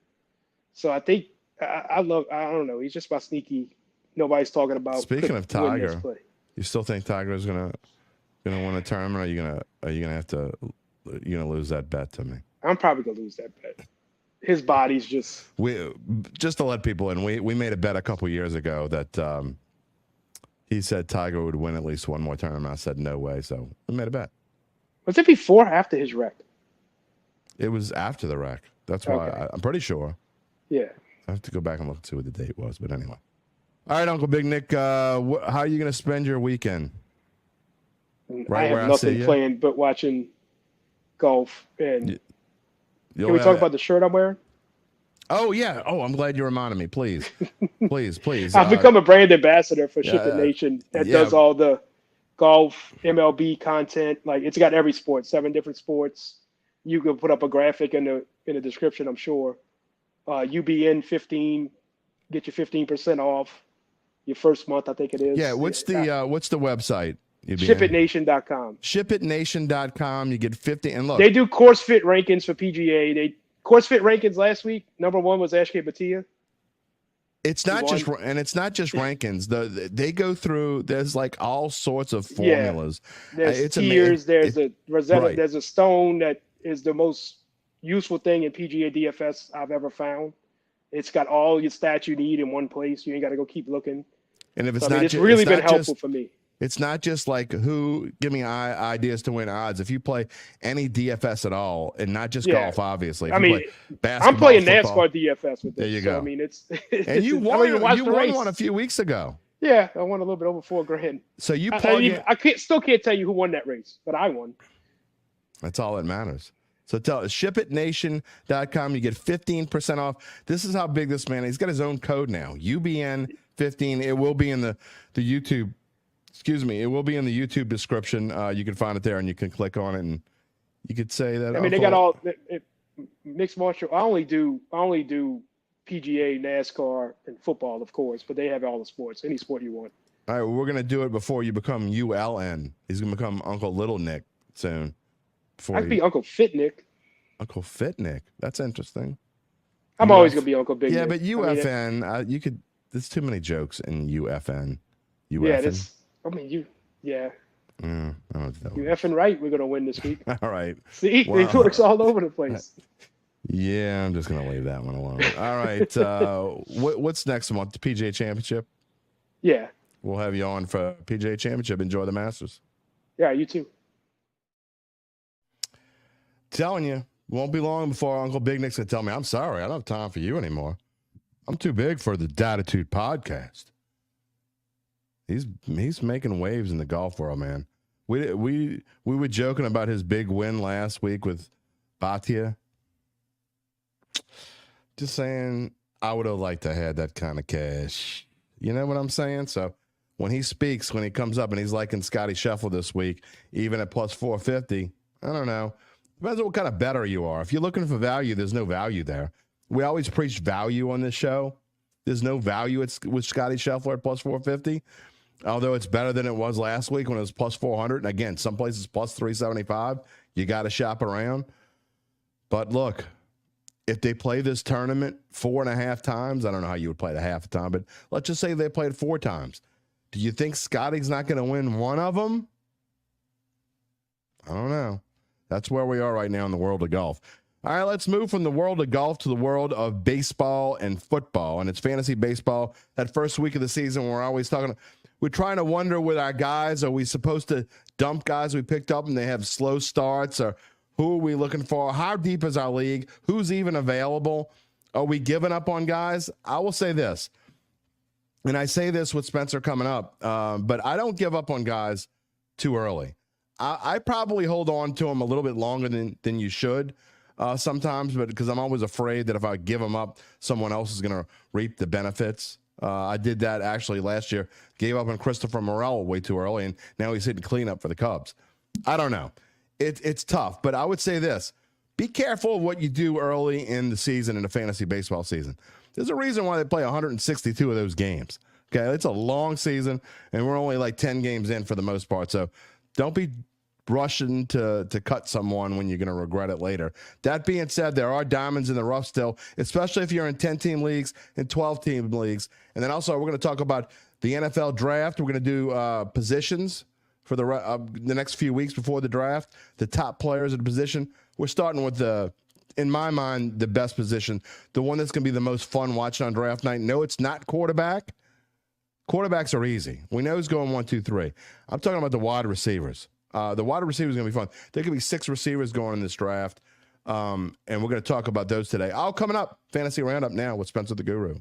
So I think I don't know. He's just about sneaky. Nobody's talking about. Speaking of Tiger, you still think Tiger is gonna win a tournament? Or are you gonna have to lose that bet to me? I'm probably gonna lose that bet. His body's just. Just to let people in, we made a bet a couple years ago that he said Tiger would win at least one more tournament. I said no way, so we made a bet. Was it before or after his wreck? It was after the wreck. That's why I'm pretty sure. Yeah. I have to go back and look and see what the date was, but anyway. All right, Uncle Big Nick, how are you going to spend your weekend? I have nothing planned but watching golf. And can we talk about the shirt I'm wearing? Oh, yeah. Oh, I'm glad you reminded me. Please. Please. I've become a brand ambassador for Ship It Nation that does all the golf, MLB content. Like, it's got every sport, 7 different sports. You can put up a graphic in the description, I'm sure. UBN 15, get you 15% off your first month, I think it is. Yeah, what's the website? ShipItNation.com. ShipItNation.com. You get 50. And look, they do course fit rankings for PGA. Course fit rankings last week. Number 1 was Ashke Batia. It's not just rankings. They go through. There's like all sorts of formulas. Yeah. There's tiers. There's a Rosetta. Right. There's a stone that is the most useful thing in PGA DFS I've ever found. It's got all your stats you need in one place. You ain't got to go keep looking. And if it's it's really been helpful for me. It's not just like give me ideas to win odds. If you play any DFS at all, and not just golf, obviously. If I you mean, play basketball, I'm playing football, NASCAR DFS with this. there you so, go. I mean, And you won one a few weeks ago. Yeah, I won a little bit over $4,000. So you still can't tell you who won that race, but I won. That's all that matters. So shipitnation.com. You get 15% off. This is how big this man is. He's got his own code now. UBN15. It will be in the YouTube. Excuse me. It will be in the YouTube description. You can find it there, and you can click on it, and you could say that. I mean, they got all mixed martial. I only do PGA, NASCAR, and football, of course, but they have all the sports. Any sport you want. All right, we're gonna do it before you become ULN. He's gonna become Uncle Little Nick soon. I could be Uncle Fit Nick. Uncle Fit Nick. That's interesting. I'm always gonna be Uncle Big Nick. Yeah, but UFN, you could. There's too many jokes in UFN. UFN. Yeah, I don't know. You effing right. We're gonna win this week. All right. See, it works all over the place. Yeah, I'm just gonna leave that one alone. All right. What's next month? The PGA Championship. Yeah. We'll have you on for PGA Championship. Enjoy the Masters. Yeah, you too. Telling you, won't be long before Uncle Big Nick's gonna tell me, I'm sorry, I don't have time for you anymore. I'm too big for the Dattitude podcast. He's making waves in the golf world, man. We were joking about his big win last week with Bhatia. Just saying, I would have liked to have that kind of cash. You know what I'm saying? So when he speaks, when he comes up and he's like in Scotty Scheffler this week, even at plus 450, I don't know. Depends on what kind of bettor you are. If you're looking for value, there's no value there. We always preach value on this show. There's no value with Scotty Scheffler at plus 450, although it's better than it was last week when it was plus 400. And again, some places plus 375. You got to shop around. But look, if they play this tournament 4.5 times, I don't know how you would play it a half a time, but let's just say they played 4 times. Do you think Scotty's not going to win one of them? I don't know. That's where we are right now in the world of golf. All right, let's move from the world of golf to the world of baseball and football. And it's fantasy baseball. That first week of the season, we're always we're trying to wonder with our guys, are we supposed to dump guys we picked up and they have slow starts? Or who are we looking for? How deep is our league? Who's even available? Are we giving up on guys? I will say this, and I say this with Spencer coming up, but I don't give up on guys too early. I probably hold on to them a little bit longer than you should sometimes, but because I'm always afraid that if I give them up, someone else is going to reap the benefits. I did that actually last year. Gave up on Christopher Morel way too early, and now he's hitting cleanup for the Cubs. I don't know. It's tough, but I would say this. Be careful of what you do early in the season, in the fantasy baseball season. There's a reason why they play 162 of those games. Okay, it's a long season, and we're only like 10 games in for the most part, so don't be rushing to cut someone when you're going to regret it later. That being said, there are diamonds in the rough still, especially if you're in 10-team leagues and 12-team leagues. And then also we're going to talk about the NFL draft. We're going to do positions for the next few weeks before the draft, the top players at the position. We're starting with in my mind, the best position, the one that's going to be the most fun watching on draft night. No, it's not quarterback. Quarterbacks are easy. We know who's going 1, 2, 3. I'm talking about the wide receivers. The wide receivers are going to be fun. There could be 6 receivers going in this draft, and we're going to talk about those today. Coming up, Fantasy Roundup now with Spencer the Guru.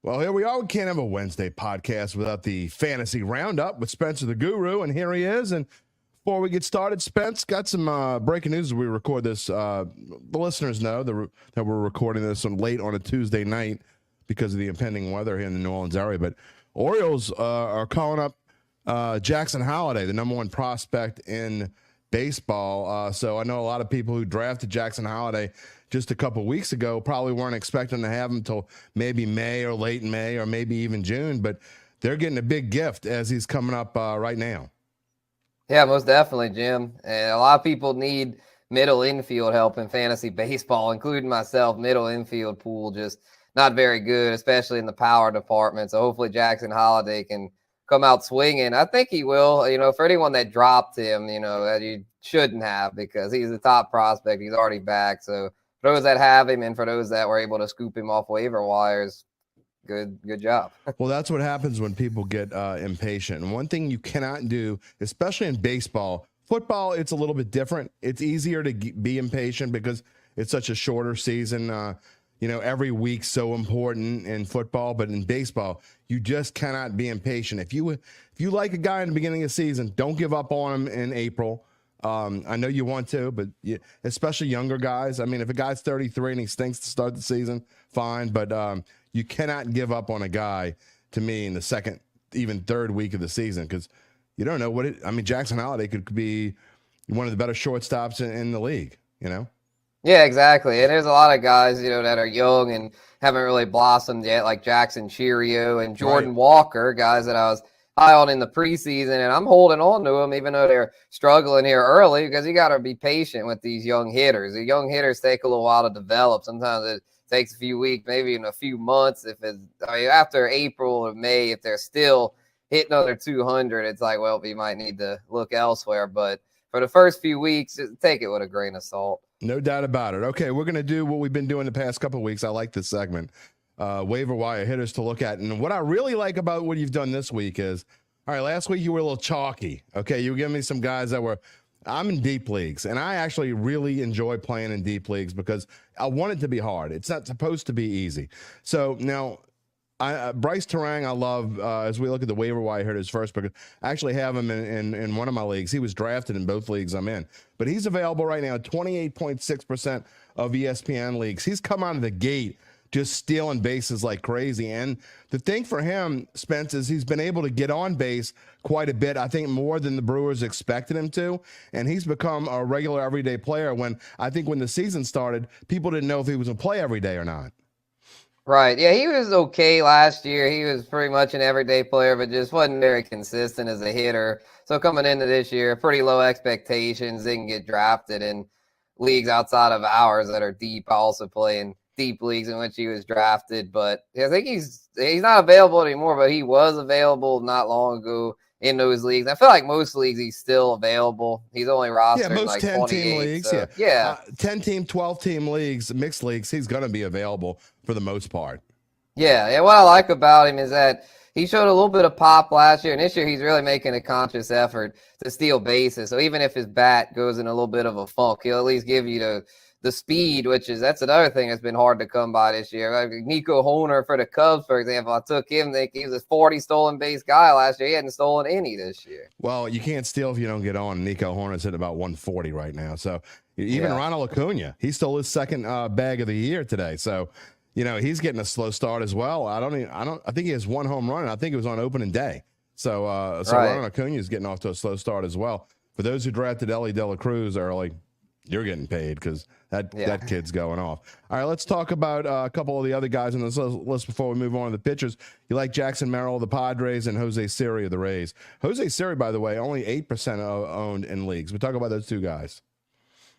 Well, here we are. We can't have a Wednesday podcast without the Fantasy Roundup with Spencer the Guru, and here he is. And before we get started, Spence, got some breaking news as we record this. The listeners know that we're recording this late on a Tuesday night because of the impending weather here in the New Orleans area. But Orioles are calling up Jackson Holliday, the number 1 prospect in baseball. So I know a lot of people who drafted Jackson Holliday just a couple weeks ago probably weren't expecting to have him until maybe May or late May or maybe even June, but they're getting a big gift as he's coming up right now. Yeah, most definitely, Jim. And a lot of people need middle infield help in fantasy baseball, including myself. Middle infield pool just not very good, especially in the power department. So hopefully Jackson Holliday can come out swinging. I think he will. For anyone that dropped him, that you shouldn't have, because he's the top prospect. He's already back. So for those that have him and for those that were able to scoop him off waiver wires, good job. Well, that's what happens when people get impatient. And one thing you cannot do, especially in baseball, football, it's a little bit different. It's easier to be impatient because it's such a shorter season. Every week's so important in football, but in baseball, you just cannot be impatient. If you like a guy in the beginning of the season, don't give up on him in April. I know you want to, but especially younger guys. I mean, if a guy's 33 and he stinks to start the season, fine. But you cannot give up on a guy, to me, in the second, even third week of the season, because you don't know Jackson Holliday could be one of the better shortstops in the league, Yeah, exactly. And there's a lot of guys, that are young and haven't really blossomed yet, like Jackson Cheerio and Jordan Walker, guys that I was high on in the preseason, and I'm holding on to them even though they're struggling here early, because you got to be patient with these young hitters. The young hitters take a little while to develop. Sometimes it takes a few weeks, maybe even a few months. After April or May, if they're still hitting under 200, it's like, well, we might need to look elsewhere. But for the first few weeks, just take it with a grain of salt. No doubt about it. Okay, we're going to do what we've been doing the past couple of weeks. I like this segment. Waiver wire hitters to look at. And what I really like about what you've done this week is, all right, last week you were a little chalky. Okay, you were giving me some guys I'm in deep leagues, and I actually really enjoy playing in deep leagues because I want it to be hard. It's not supposed to be easy. So now, Bryce Terang, I love as we look at the waiver wire hitters first, because I actually have him in one of my leagues. He was drafted in both leagues I'm in, but he's available right now, 28.6% of ESPN leagues. He's come out of the gate just stealing bases like crazy. And the thing for him, Spence, is he's been able to get on base quite a bit, I think more than the Brewers expected him to. And he's become a regular everyday player when the season started, people didn't know if he was going to play every day or not. Right. Yeah, he was okay last year. He was pretty much an everyday player, but just wasn't very consistent as a hitter. So coming into this year, pretty low expectations. They can get drafted in leagues outside of ours that are deep. I also play in deep leagues in which he was drafted, but I think he's not available anymore, but he was available not long ago in those leagues. I feel like most leagues he's still available. He's only rostered in like 10-team leagues. So, yeah. 10-team, 12-team leagues, mixed leagues, he's going to be available for the most part. Yeah. What I like about him is that he showed a little bit of pop last year, and this year he's really making a conscious effort to steal bases. So even if his bat goes in a little bit of a funk, he'll at least give you the speed, that's another thing that's been hard to come by this year. Like Nico Hoerner for the Cubs, for example, I took him. He was a 40 stolen base guy last year. He hadn't stolen any this year. Well, you can't steal if you don't get on. Nico Hoerner's hitting about 140 right now. So even Ronald Acuna, he stole his second bag of the year today. So, he's getting a slow start as well. I think he has one home run, and I think it was on opening day. So Ronald Acuna is getting off to a slow start as well. For those who drafted Ellie De La Cruz early, you're getting paid because that kid's going off. All right, let's talk about a couple of the other guys on this list before we move on to the pitchers. You like Jackson Merrill, the Padres, and Jose Siri of the Rays. Jose Siri, by the way, only 8% owned in leagues. We talk about those two guys.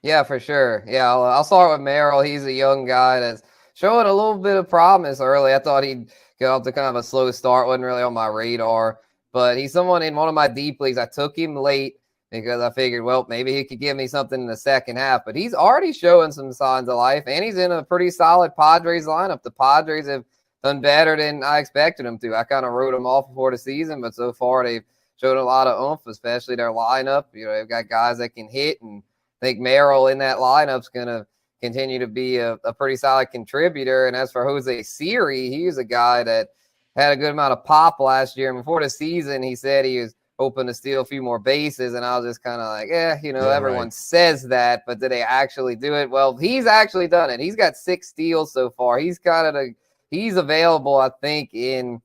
Yeah, for sure. Yeah, I'll start with Merrill. He's a young guy that's showing a little bit of promise early. I thought he'd get off to kind of a slow start. Wasn't really on my radar. But he's someone in one of my deep leagues. I took him late because I figured, well, maybe he could give me something in the second half. But he's already showing some signs of life, and he's in a pretty solid Padres lineup. The Padres have done better than I expected them to. I kind of wrote them off before the season, but so far they've showed a lot of oomph, especially their lineup. They've got guys that can hit, and I think Merrill in that lineup's going to continue to be a pretty solid contributor. And as for Jose Siri, he was a guy that had a good amount of pop last year. And before the season, he said he was hoping to steal a few more bases, and I was just kind of like, everyone says that, but did they actually do it? Well, he's actually done it. He's got 6 steals so far. He's he's available, I think, in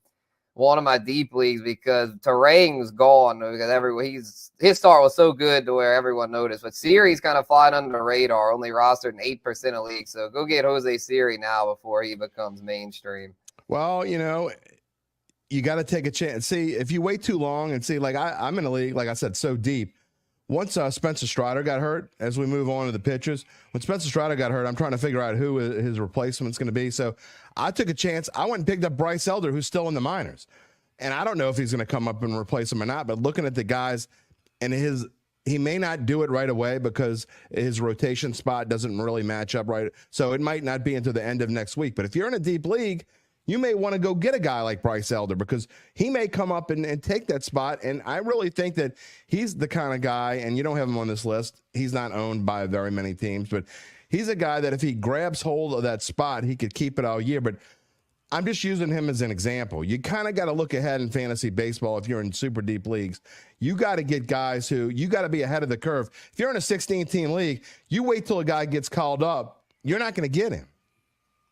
one of my deep leagues because Terang's gone because his start was so good to where everyone noticed. But Siri's kind of flying under the radar, only rostered in 8% of leagues. So go get Jose Siri now before he becomes mainstream. Well, you got to take a chance. See, if you wait too long and see, like I'm in a league, like I said, so deep. Once Spencer Strider got hurt, as we move on to the pitchers, when Spencer Strider got hurt, I'm trying to figure out who his replacement's going to be. So I took a chance. I went and picked up Bryce Elder, who's still in the minors. And I don't know if he's going to come up and replace him or not, but looking at the guys and he may not do it right away because his rotation spot doesn't really match up right. So it might not be until the end of next week. But if you're in a deep league, you may want to go get a guy like Bryce Elder because he may come up and take that spot. And I really think that he's the kind of guy, and you don't have him on this list. He's not owned by very many teams, but he's a guy that if he grabs hold of that spot, he could keep it all year. But I'm just using him as an example. You kind of got to look ahead in fantasy baseball if you're in super deep leagues. You got to get guys you got to be ahead of the curve. If you're in a 16-team league, you wait till a guy gets called up. You're not going to get him.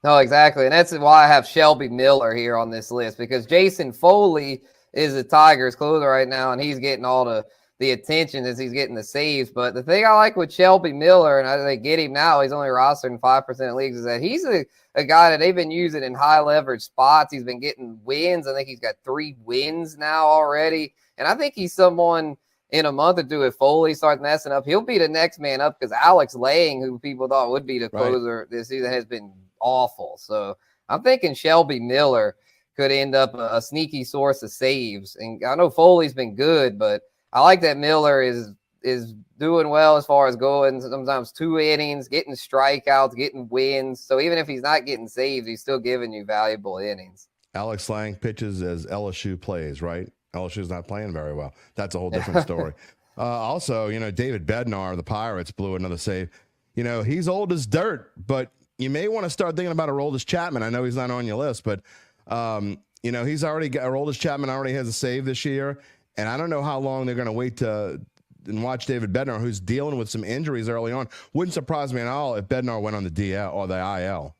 No, exactly. And that's why I have Shelby Miller here on this list, because Jason Foley is the Tigers closer right now, and he's getting all the attention as he's getting the saves. But the thing I like with Shelby Miller, and they get him now, he's only rostered in 5% of leagues, is that he's a guy that they've been using in high leverage spots. He's been getting wins. I think he's got 3 wins now already. And I think he's someone in a month or two, if Foley starts messing up, he'll be the next man up, because Alex Lang, who people thought would be the closer this season, has been awful. So I'm thinking Shelby Miller could end up a sneaky source of saves. And I know Foley's been good, but I like that Miller is doing well as far as going sometimes 2 innings, getting strikeouts, getting wins. So even if he's not getting saves, he's still giving you valuable innings. Alex Lang pitches as LSU plays, right? LSU's not playing very well. That's a whole different story. Also, David Bednar of the Pirates blew another save. He's old as dirt, but you may want to start thinking about Aroldis Chapman. I know he's not on your list, but he's already got Aroldis Chapman already has a save this year, and I don't know how long they're going to wait and watch David Bednar, who's dealing with some injuries early on. Wouldn't surprise me at all if Bednar went on the DL or the IL.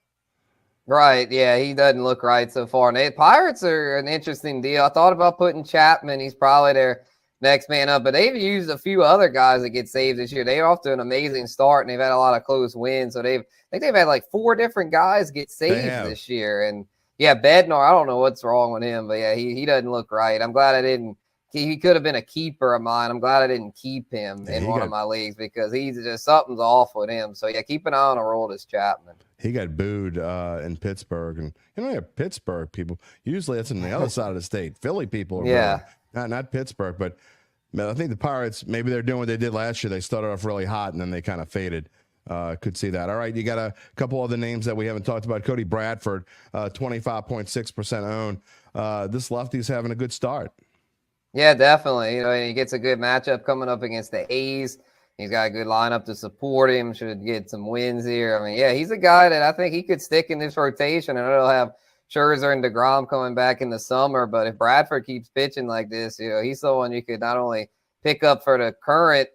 Right, yeah, he doesn't look right so far. And the Pirates are an interesting deal. I thought about putting Chapman. He's probably their next man up, but they've used a few other guys that get saved this year. They're off to an amazing start, and they've had a lot of close wins. So I think they've had like 4 different guys get saved this year. And yeah, Bednar, I don't know what's wrong with him, but yeah, he doesn't look right. I'm glad I didn't. He could have been a keeper of mine. I'm glad I didn't keep him in one of my leagues, because he's just something's off with him. So yeah, keep an eye on Aroldis Chapman. He got booed in Pittsburgh, and you have Pittsburgh people. Usually that's on the other side of the state. Philly people are not Pittsburgh, but I think the Pirates, maybe they're doing what they did last year. They started off really hot, and then they kind of faded. Could see that. All right, you got a couple other names that we haven't talked about. Cody Bradford, 25.6% owned. This lefty's having a good start. Yeah, definitely. And he gets a good matchup coming up against the A's. He's got a good lineup to support him. Should get some wins here. I mean, yeah, he's a guy that I think he could stick in this rotation. And it'll have Scherzer and DeGrom coming back in the summer. But if Bradford keeps pitching like this, he's someone you could not only pick up for the current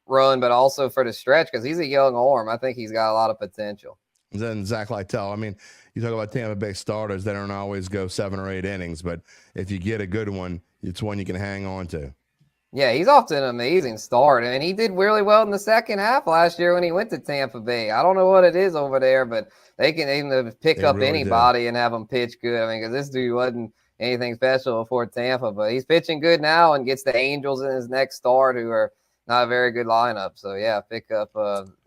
run, but also for the stretch, because he's a young arm. I think he's got a lot of potential. Then Zach Lytle. I mean, you talk about Tampa Bay starters that don't always go 7 or 8 innings, but if you get a good one, it's one you can hang on to. Yeah, he's off to an amazing start, and he did really well in the second half last year when he went to Tampa Bay. I don't know what it is over there, but they can even pick up really anybody and have them pitch good. I mean, because this dude wasn't anything special before Tampa, but he's pitching good now and gets the Angels in his next start, who are not a very good lineup. So, yeah, pick up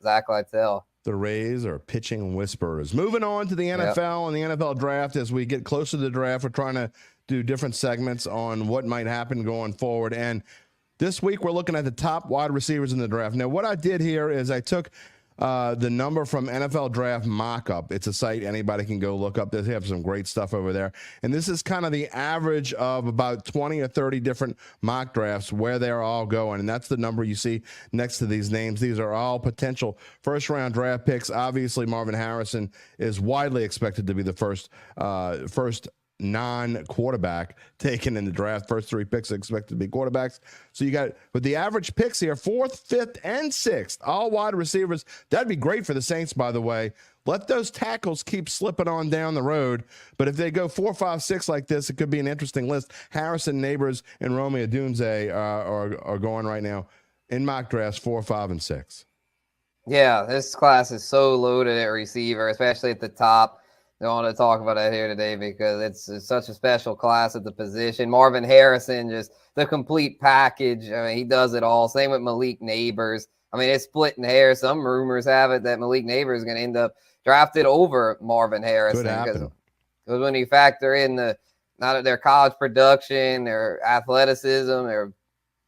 Zach Lytle. The Rays are pitching whisperers. Moving on to the NFL and the NFL draft. As we get closer to the draft, we're trying to do different segments on what might happen going forward. And this week, we're looking at the top wide receivers in the draft. Now, what I did here is I took the number from NFL Draft Mockup. It's a site anybody can go look up. They have some great stuff over there. And this is kind of the average of about 20 or 30 different mock drafts where they're all going. And that's the number you see next to these names. These are all potential first-round draft picks. Obviously, Marvin Harrison is widely expected to be the first non-quarterback taken in the draft. First 3 picks are expected to be quarterbacks. So you got, with the average picks here, 4th, 5th, and 6th, all wide receivers. That'd be great for the Saints, by the way. Let those tackles keep slipping on down the road. But if they go 4, 5, 6 like this, it could be an interesting list. Harrison, Neighbors, and Romeo Dunze are going right now in mock drafts 4, 5, and 6. Yeah, this class is so loaded at receiver, especially at the top. I want to talk about that here today because it's such a special class at the position. Marvin Harrison, just the complete package. I mean, he does it all. Same with Malik Neighbors. I mean, it's splitting hairs. Some rumors have it that Malik Neighbors is going to end up drafted over Marvin Harrison. Because when you factor in their college production, their athleticism, their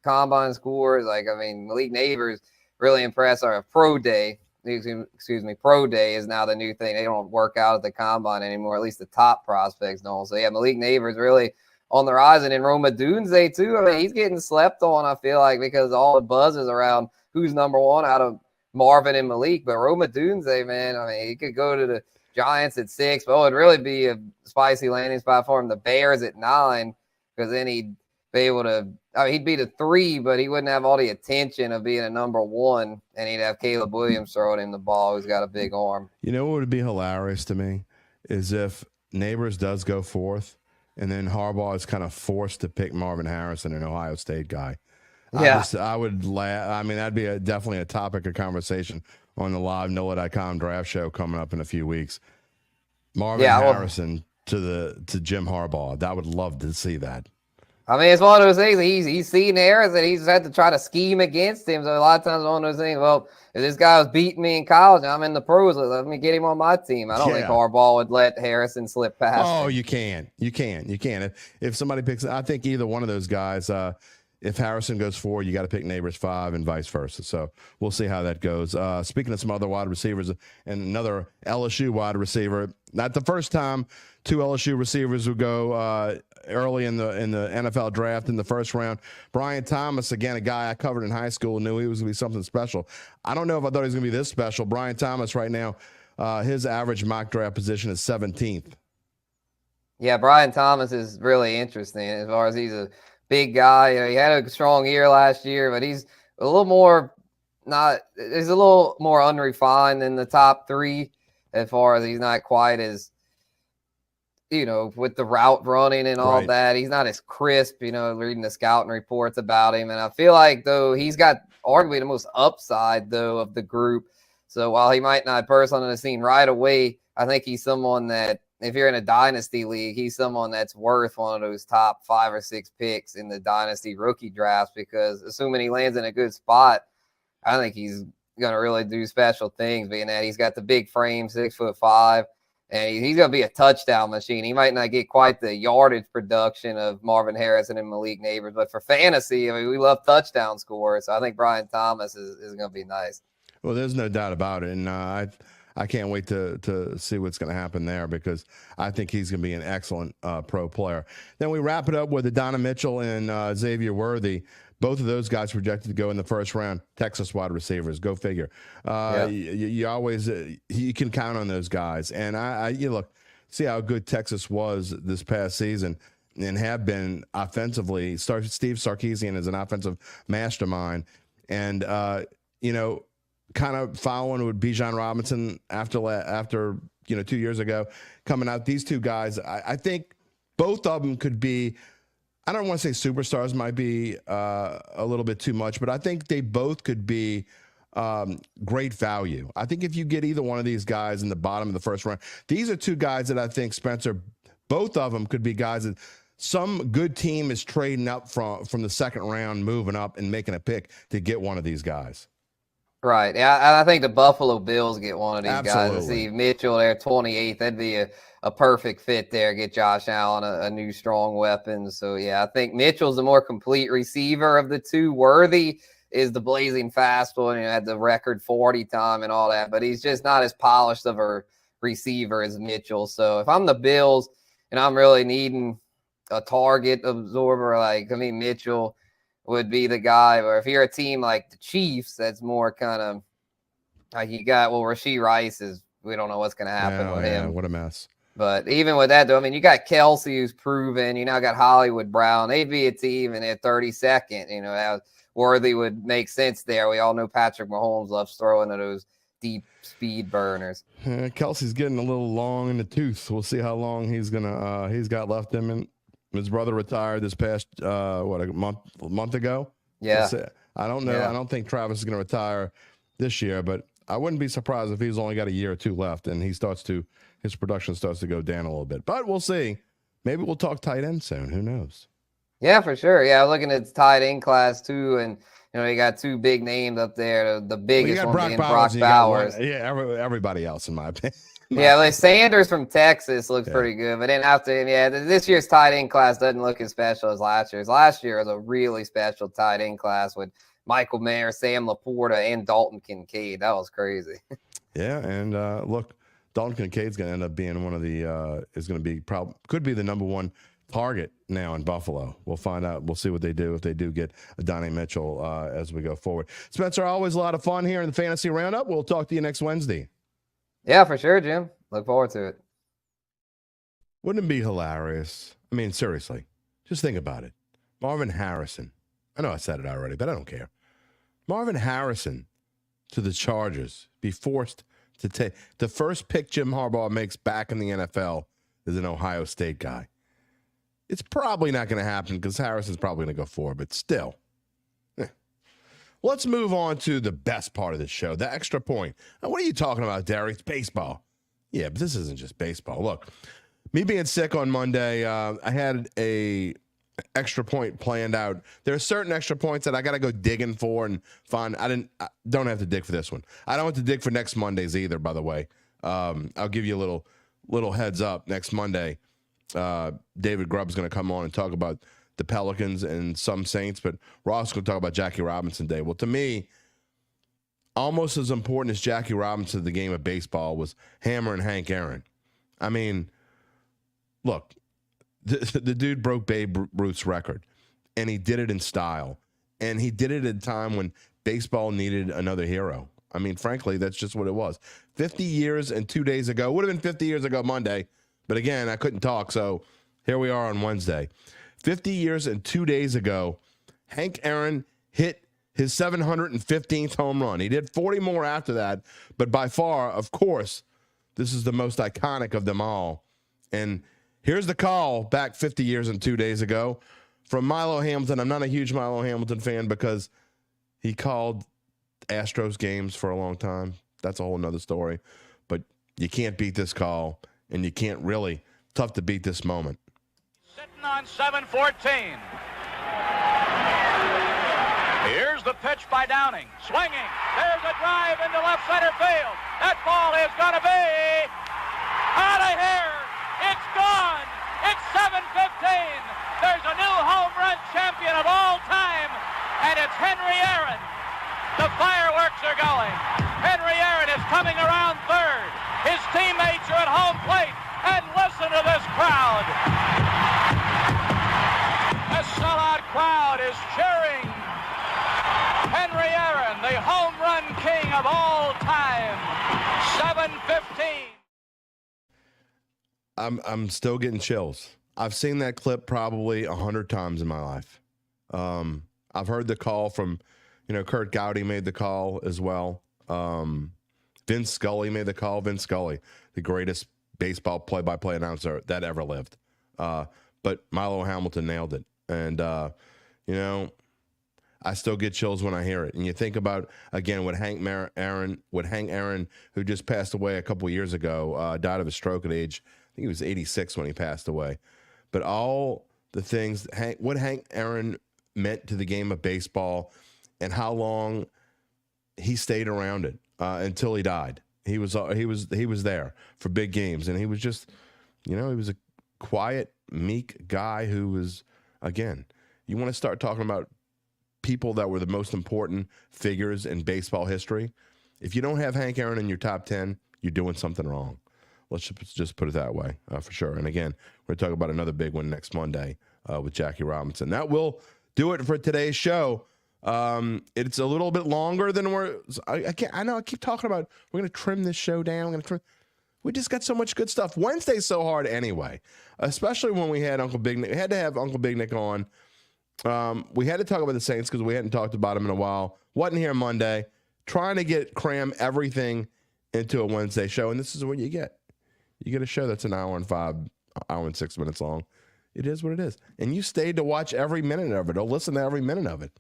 combine scores, Malik Neighbors really impressed our pro day. excuse me, pro day is now the new thing. They don't work out at the combine anymore. At least the top prospects don't. So yeah, Malik Neighbors really on the rise, and Rome Odunze too. I mean, he's getting slept on, I feel like, because all the buzz is around who's number one out of Marvin and Malik. But Rome Odunze, man, I mean, he could go to the Giants at 6, but it would really be a spicy landing spot for him. The Bears at 9, because then he'd be able to, I mean, he'd be the 3, but he wouldn't have all the attention of being a number 1, and he'd have Caleb Williams throwing him the ball, who's got a big arm. You know what would be hilarious to me is if Neighbors does go 4th, and then Harbaugh is kind of forced to pick Marvin Harrison, an Ohio State guy. Yeah. I would laugh. I mean, that'd be definitely a topic of conversation on the live NOLA.com draft show coming up in a few weeks. Marvin Harrison to Jim Harbaugh. I would love to see that. I mean, it's one of those things. He's seen errors and he's had to try to scheme against him. So a lot of times, one of those things. Well, if this guy was beating me in college, I'm in the pros. Let me get him on my team. I don't think Harbaugh would let Harrison slip past. Oh, him. you can. If somebody picks, I think either one of those guys. If Harrison goes 4, you got to pick Neighbors 5 and vice versa. So we'll see how that goes. Speaking of some other wide receivers, and another LSU wide receiver, not the first time 2 LSU receivers would go early in the NFL draft in the first round. Brian Thomas, again, a guy I covered in high school, knew he was going to be something special. I don't know if I thought he was going to be this special. Brian Thomas right now, his average mock draft position is 17th. Yeah, Brian Thomas is really interesting as far as he's a big guy. You know, he had a strong year last year, but he's a little more unrefined than the top 3 as far as he's not quite as, you know, with the route running and all that. He's not as crisp, you know, reading the scouting reports about him. And I feel like, though, he's got arguably the most upside, though, of the group. So while he might not burst onto the scene right away, I think he's someone that, if you're in a dynasty league, he's someone that's worth one of those top 5 or 6 picks in the dynasty rookie drafts, because assuming he lands in a good spot, I think he's going to really do special things, being that he's got the big frame, 6'5", and he's going to be a touchdown machine. He might not get quite the yardage production of Marvin Harrison and Malik Neighbors, but for fantasy, I mean, we love touchdown scorers. So I think Brian Thomas is going to be nice. Well, there's no doubt about it. And I can't wait to see what's going to happen there, because I think he's going to be an excellent pro player. Then we wrap it up with Adonai Mitchell and Xavier Worthy. Both of those guys projected to go in the first round. Texas wide receivers, go figure. You always you can count on those guys. And you look, see how good Texas was this past season and have been offensively. Steve Sarkisian is an offensive mastermind, and you know, kind of following with Bijan Robinson after 2 years ago coming out. These 2 guys, I think both of them could be, I don't want to say superstars, might be a little bit too much, but I think they both could be great value. I think if you get either one of these guys in the bottom of the first round, these are 2 guys that I think, Spencer, both of them could be guys that some good team is trading up from the second round, moving up and making a pick to get one of these guys. Right. Yeah, I think the Buffalo Bills get one of these Absolutely. guys. See Mitchell there, 28th. That'd be a perfect fit there. Get Josh Allen a new strong weapon. So, yeah, I think Mitchell's the more complete receiver of the 2. Worthy is the blazing fastball, and had the record 40 time and all that. But he's just not as polished of a receiver as Mitchell. So if I'm the Bills and I'm really needing a target absorber, Mitchell would be the guy. Or if you're a team like the Chiefs, that's more kind of like you got, Rashee Rice we don't know what's going to happen with him. What a mess. But even with that, though, I mean, you got Kelsey, who's proven. You now got Hollywood Brown. They'd be a team, and they're 32nd. You know, that Worthy would make sense there. We all know Patrick Mahomes loves throwing to those deep speed burners. Kelsey's getting a little long in the tooth. We'll see how long he's got left in him. His brother retired this past a month ago. Yeah, I don't know. Yeah. I don't think Travis is going to retire this year, but I wouldn't be surprised if he's only got a year or 2 left and his production starts to go down a little bit. But we'll see. Maybe we'll talk tight end soon. Who knows? Yeah, for sure. Yeah, looking at the tight end class too, and you got 2 big names up there. The biggest one being Brock Bowers. Everybody else, in my opinion. Yeah, Sanders from Texas looks pretty good. But then after him, this year's tight end class doesn't look as special as last year's. Last year was a really special tight end class with Michael Mayer, Sam Laporta, and Dalton Kincaid. That was crazy. Yeah, and look, Dalton Kincaid's going to end up being one of the could be the number one target now in Buffalo. We'll find out. We'll see what they do if they do get Donnie Mitchell as we go forward. Spencer, always a lot of fun here in the Fantasy Roundup. We'll talk to you next Wednesday. Yeah, for sure, Jim. Look forward to it. Wouldn't it be hilarious? I mean, seriously, just think about it. Marvin Harrison. I know I said it already, but I don't care. Marvin Harrison to the Chargers, be forced to take the first pick Jim Harbaugh makes back in the NFL is an Ohio State guy. It's probably not going to happen because Harrison's probably going to go forward, but still. Let's move on to the best part of the show, the extra point. Now, what are you talking about, Derry? It's baseball. Yeah, but this isn't just baseball. Look, me being sick on Monday, I had a extra point planned out. There are certain extra points that I got to go digging for and find. I don't have to dig for this one. I don't have to dig for next Monday's either, by the way. I'll give you a little heads up. Next Monday, David Grubb's going to come on and talk about the Pelicans and some Saints, but Ross going to talk about Jackie Robinson Day. Well, to me, almost as important as Jackie Robinson to the game of baseball was Hammerin Hank Aaron. I mean, look, the dude broke Babe Ruth's record, and he did it in style, and he did it at a time when baseball needed another hero. I mean, frankly, that's just what it was. 50 years and 2 days ago, would have been 50 years ago Monday, but again, I couldn't talk, so here we are on Wednesday. 50 years and 2 days ago, Hank Aaron hit his 715th home run. He did 40 more after that, but by far, of course, this is the most iconic of them all. And here's the call back 50 years and 2 days ago from Milo Hamilton. I'm not a huge Milo Hamilton fan because he called Astros games for a long time. That's a whole nother story. But you can't beat this call, and you can't really. Tough to beat this moment. Sitting on 7-14. Here's the pitch by Downing. Swinging. There's a drive into left center field. That ball is going to be out of here. It's gone. It's 7-15. There's a new home run champion of all time, and it's Henry Aaron. The fireworks are going. Henry Aaron is coming around third. His teammates are at home plate, and listen to this crowd. A sellout crowd is cheering Henry Aaron, the home run king of all time. 7-15. I'm still getting chills. I've seen that clip probably 100 times in my life. I've heard the call from, Kurt Gowdy made the call as well. Vince Scully made the call. Vince Scully, the greatest baseball play-by-play announcer that ever lived. But Milo Hamilton nailed it. And, I still get chills when I hear it. And you think about, again, what Hank Aaron, who just passed away a couple years ago, died of a stroke at age, I think he was 86 when he passed away. But all the things, what Hank Aaron meant to the game of baseball and how long he stayed around it until he died. He was there for big games. And he was just, he was a quiet, meek guy who was, again, you want to start talking about people that were the most important figures in baseball history. If you don't have Hank Aaron in your top 10, you're doing something wrong. Let's just put it that way, for sure. And again, we're going to talk about another big one next Monday with Jackie Robinson. That will do it for today's show. It's a little bit longer than I keep talking about we're going to trim this show down. We just got so much good stuff. Wednesday's so hard anyway, especially when we had Uncle Big Nick. We had to have Uncle Big Nick on. We had to talk about the Saints because we hadn't talked about them in a while. Wasn't here Monday. Trying to cram everything into a Wednesday show, and this is what you get. You get a show that's an hour and 6 minutes long. It is what it is. And you stayed to watch every minute of it or listen to every minute of it.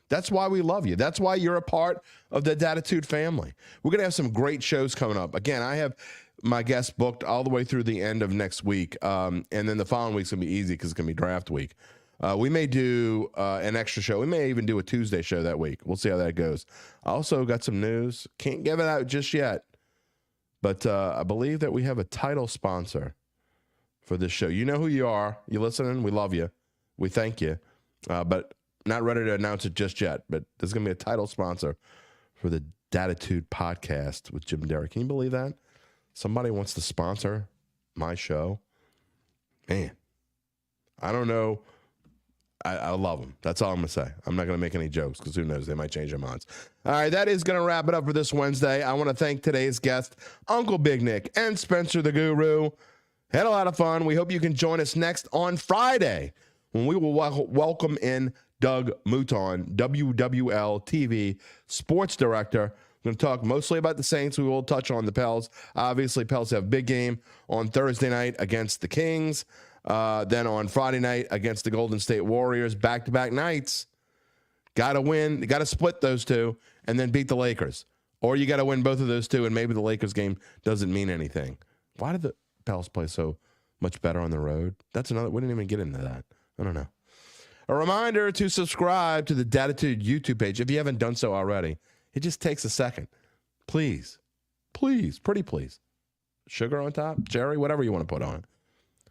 That's why we love you. That's why you're a part of the Dattitude family. We're going to have some great shows coming up. Again, I have my guests booked all the way through the end of next week. And then the following week's going to be easy because it's going to be draft week. We may do an extra show. We may even do a Tuesday show that week. We'll see how that goes. I also got some news. Can't give it out just yet. But I believe that we have a title sponsor for this show. You know who you are. You're listening. We love you. We thank you. But Not ready to announce it just yet, but there's going to be a title sponsor for the Dattitude podcast with Jim and Derry. Can you believe that? Somebody wants to sponsor my show. Man, I don't know. I love them. That's all I'm going to say. I'm not going to make any jokes because who knows? They might change their minds. All right, that is going to wrap it up for this Wednesday. I want to thank today's guest, Uncle Big Nick and Spencer the Guru. Had a lot of fun. We hope you can join us next on Friday when we will welcome in Doug Mouton, WWL TV sports director. We're going to talk mostly about the Saints. We will touch on the Pels. Obviously, Pels have a big game on Thursday night against the Kings. Then on Friday night against the Golden State Warriors, back-to-back nights. Got to win. You got to split those two and then beat the Lakers. Or you got to win both of those two, and maybe the Lakers game doesn't mean anything. Why did the Pels play so much better on the road? That's another. We didn't even get into that. I don't know. A reminder to subscribe to the Dattitude YouTube page if you haven't done so already. It just takes a second. Please. Please. Pretty please. Sugar on top, cherry, whatever you want to put on it.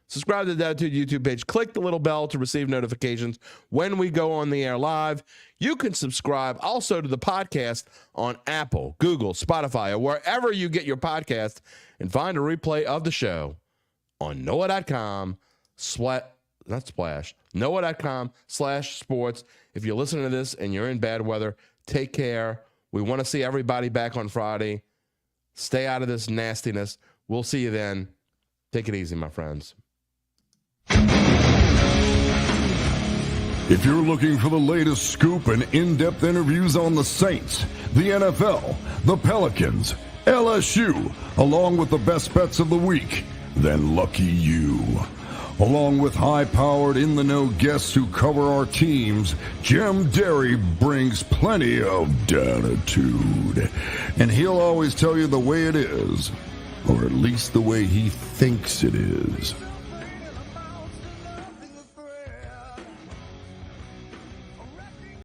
Subscribe to the Dattitude YouTube page. Click the little bell to receive notifications when we go on the air live. You can subscribe also to the podcast on Apple, Google, Spotify, or wherever you get your podcast, and find a replay of the show on noah.com/sports. If you're listening to this and you're in bad weather, take care. We want to see everybody back on Friday. Stay out of this nastiness. We'll see you then. Take it easy, my friends. If you're looking for the latest scoop and in-depth interviews on the Saints, the NFL, the Pelicans, LSU, along with the best bets of the week, then lucky you. Along with high-powered, in-the-know guests who cover our teams, Jim Derry brings plenty of Dattitude. And he'll always tell you the way it is, or at least the way he thinks it is.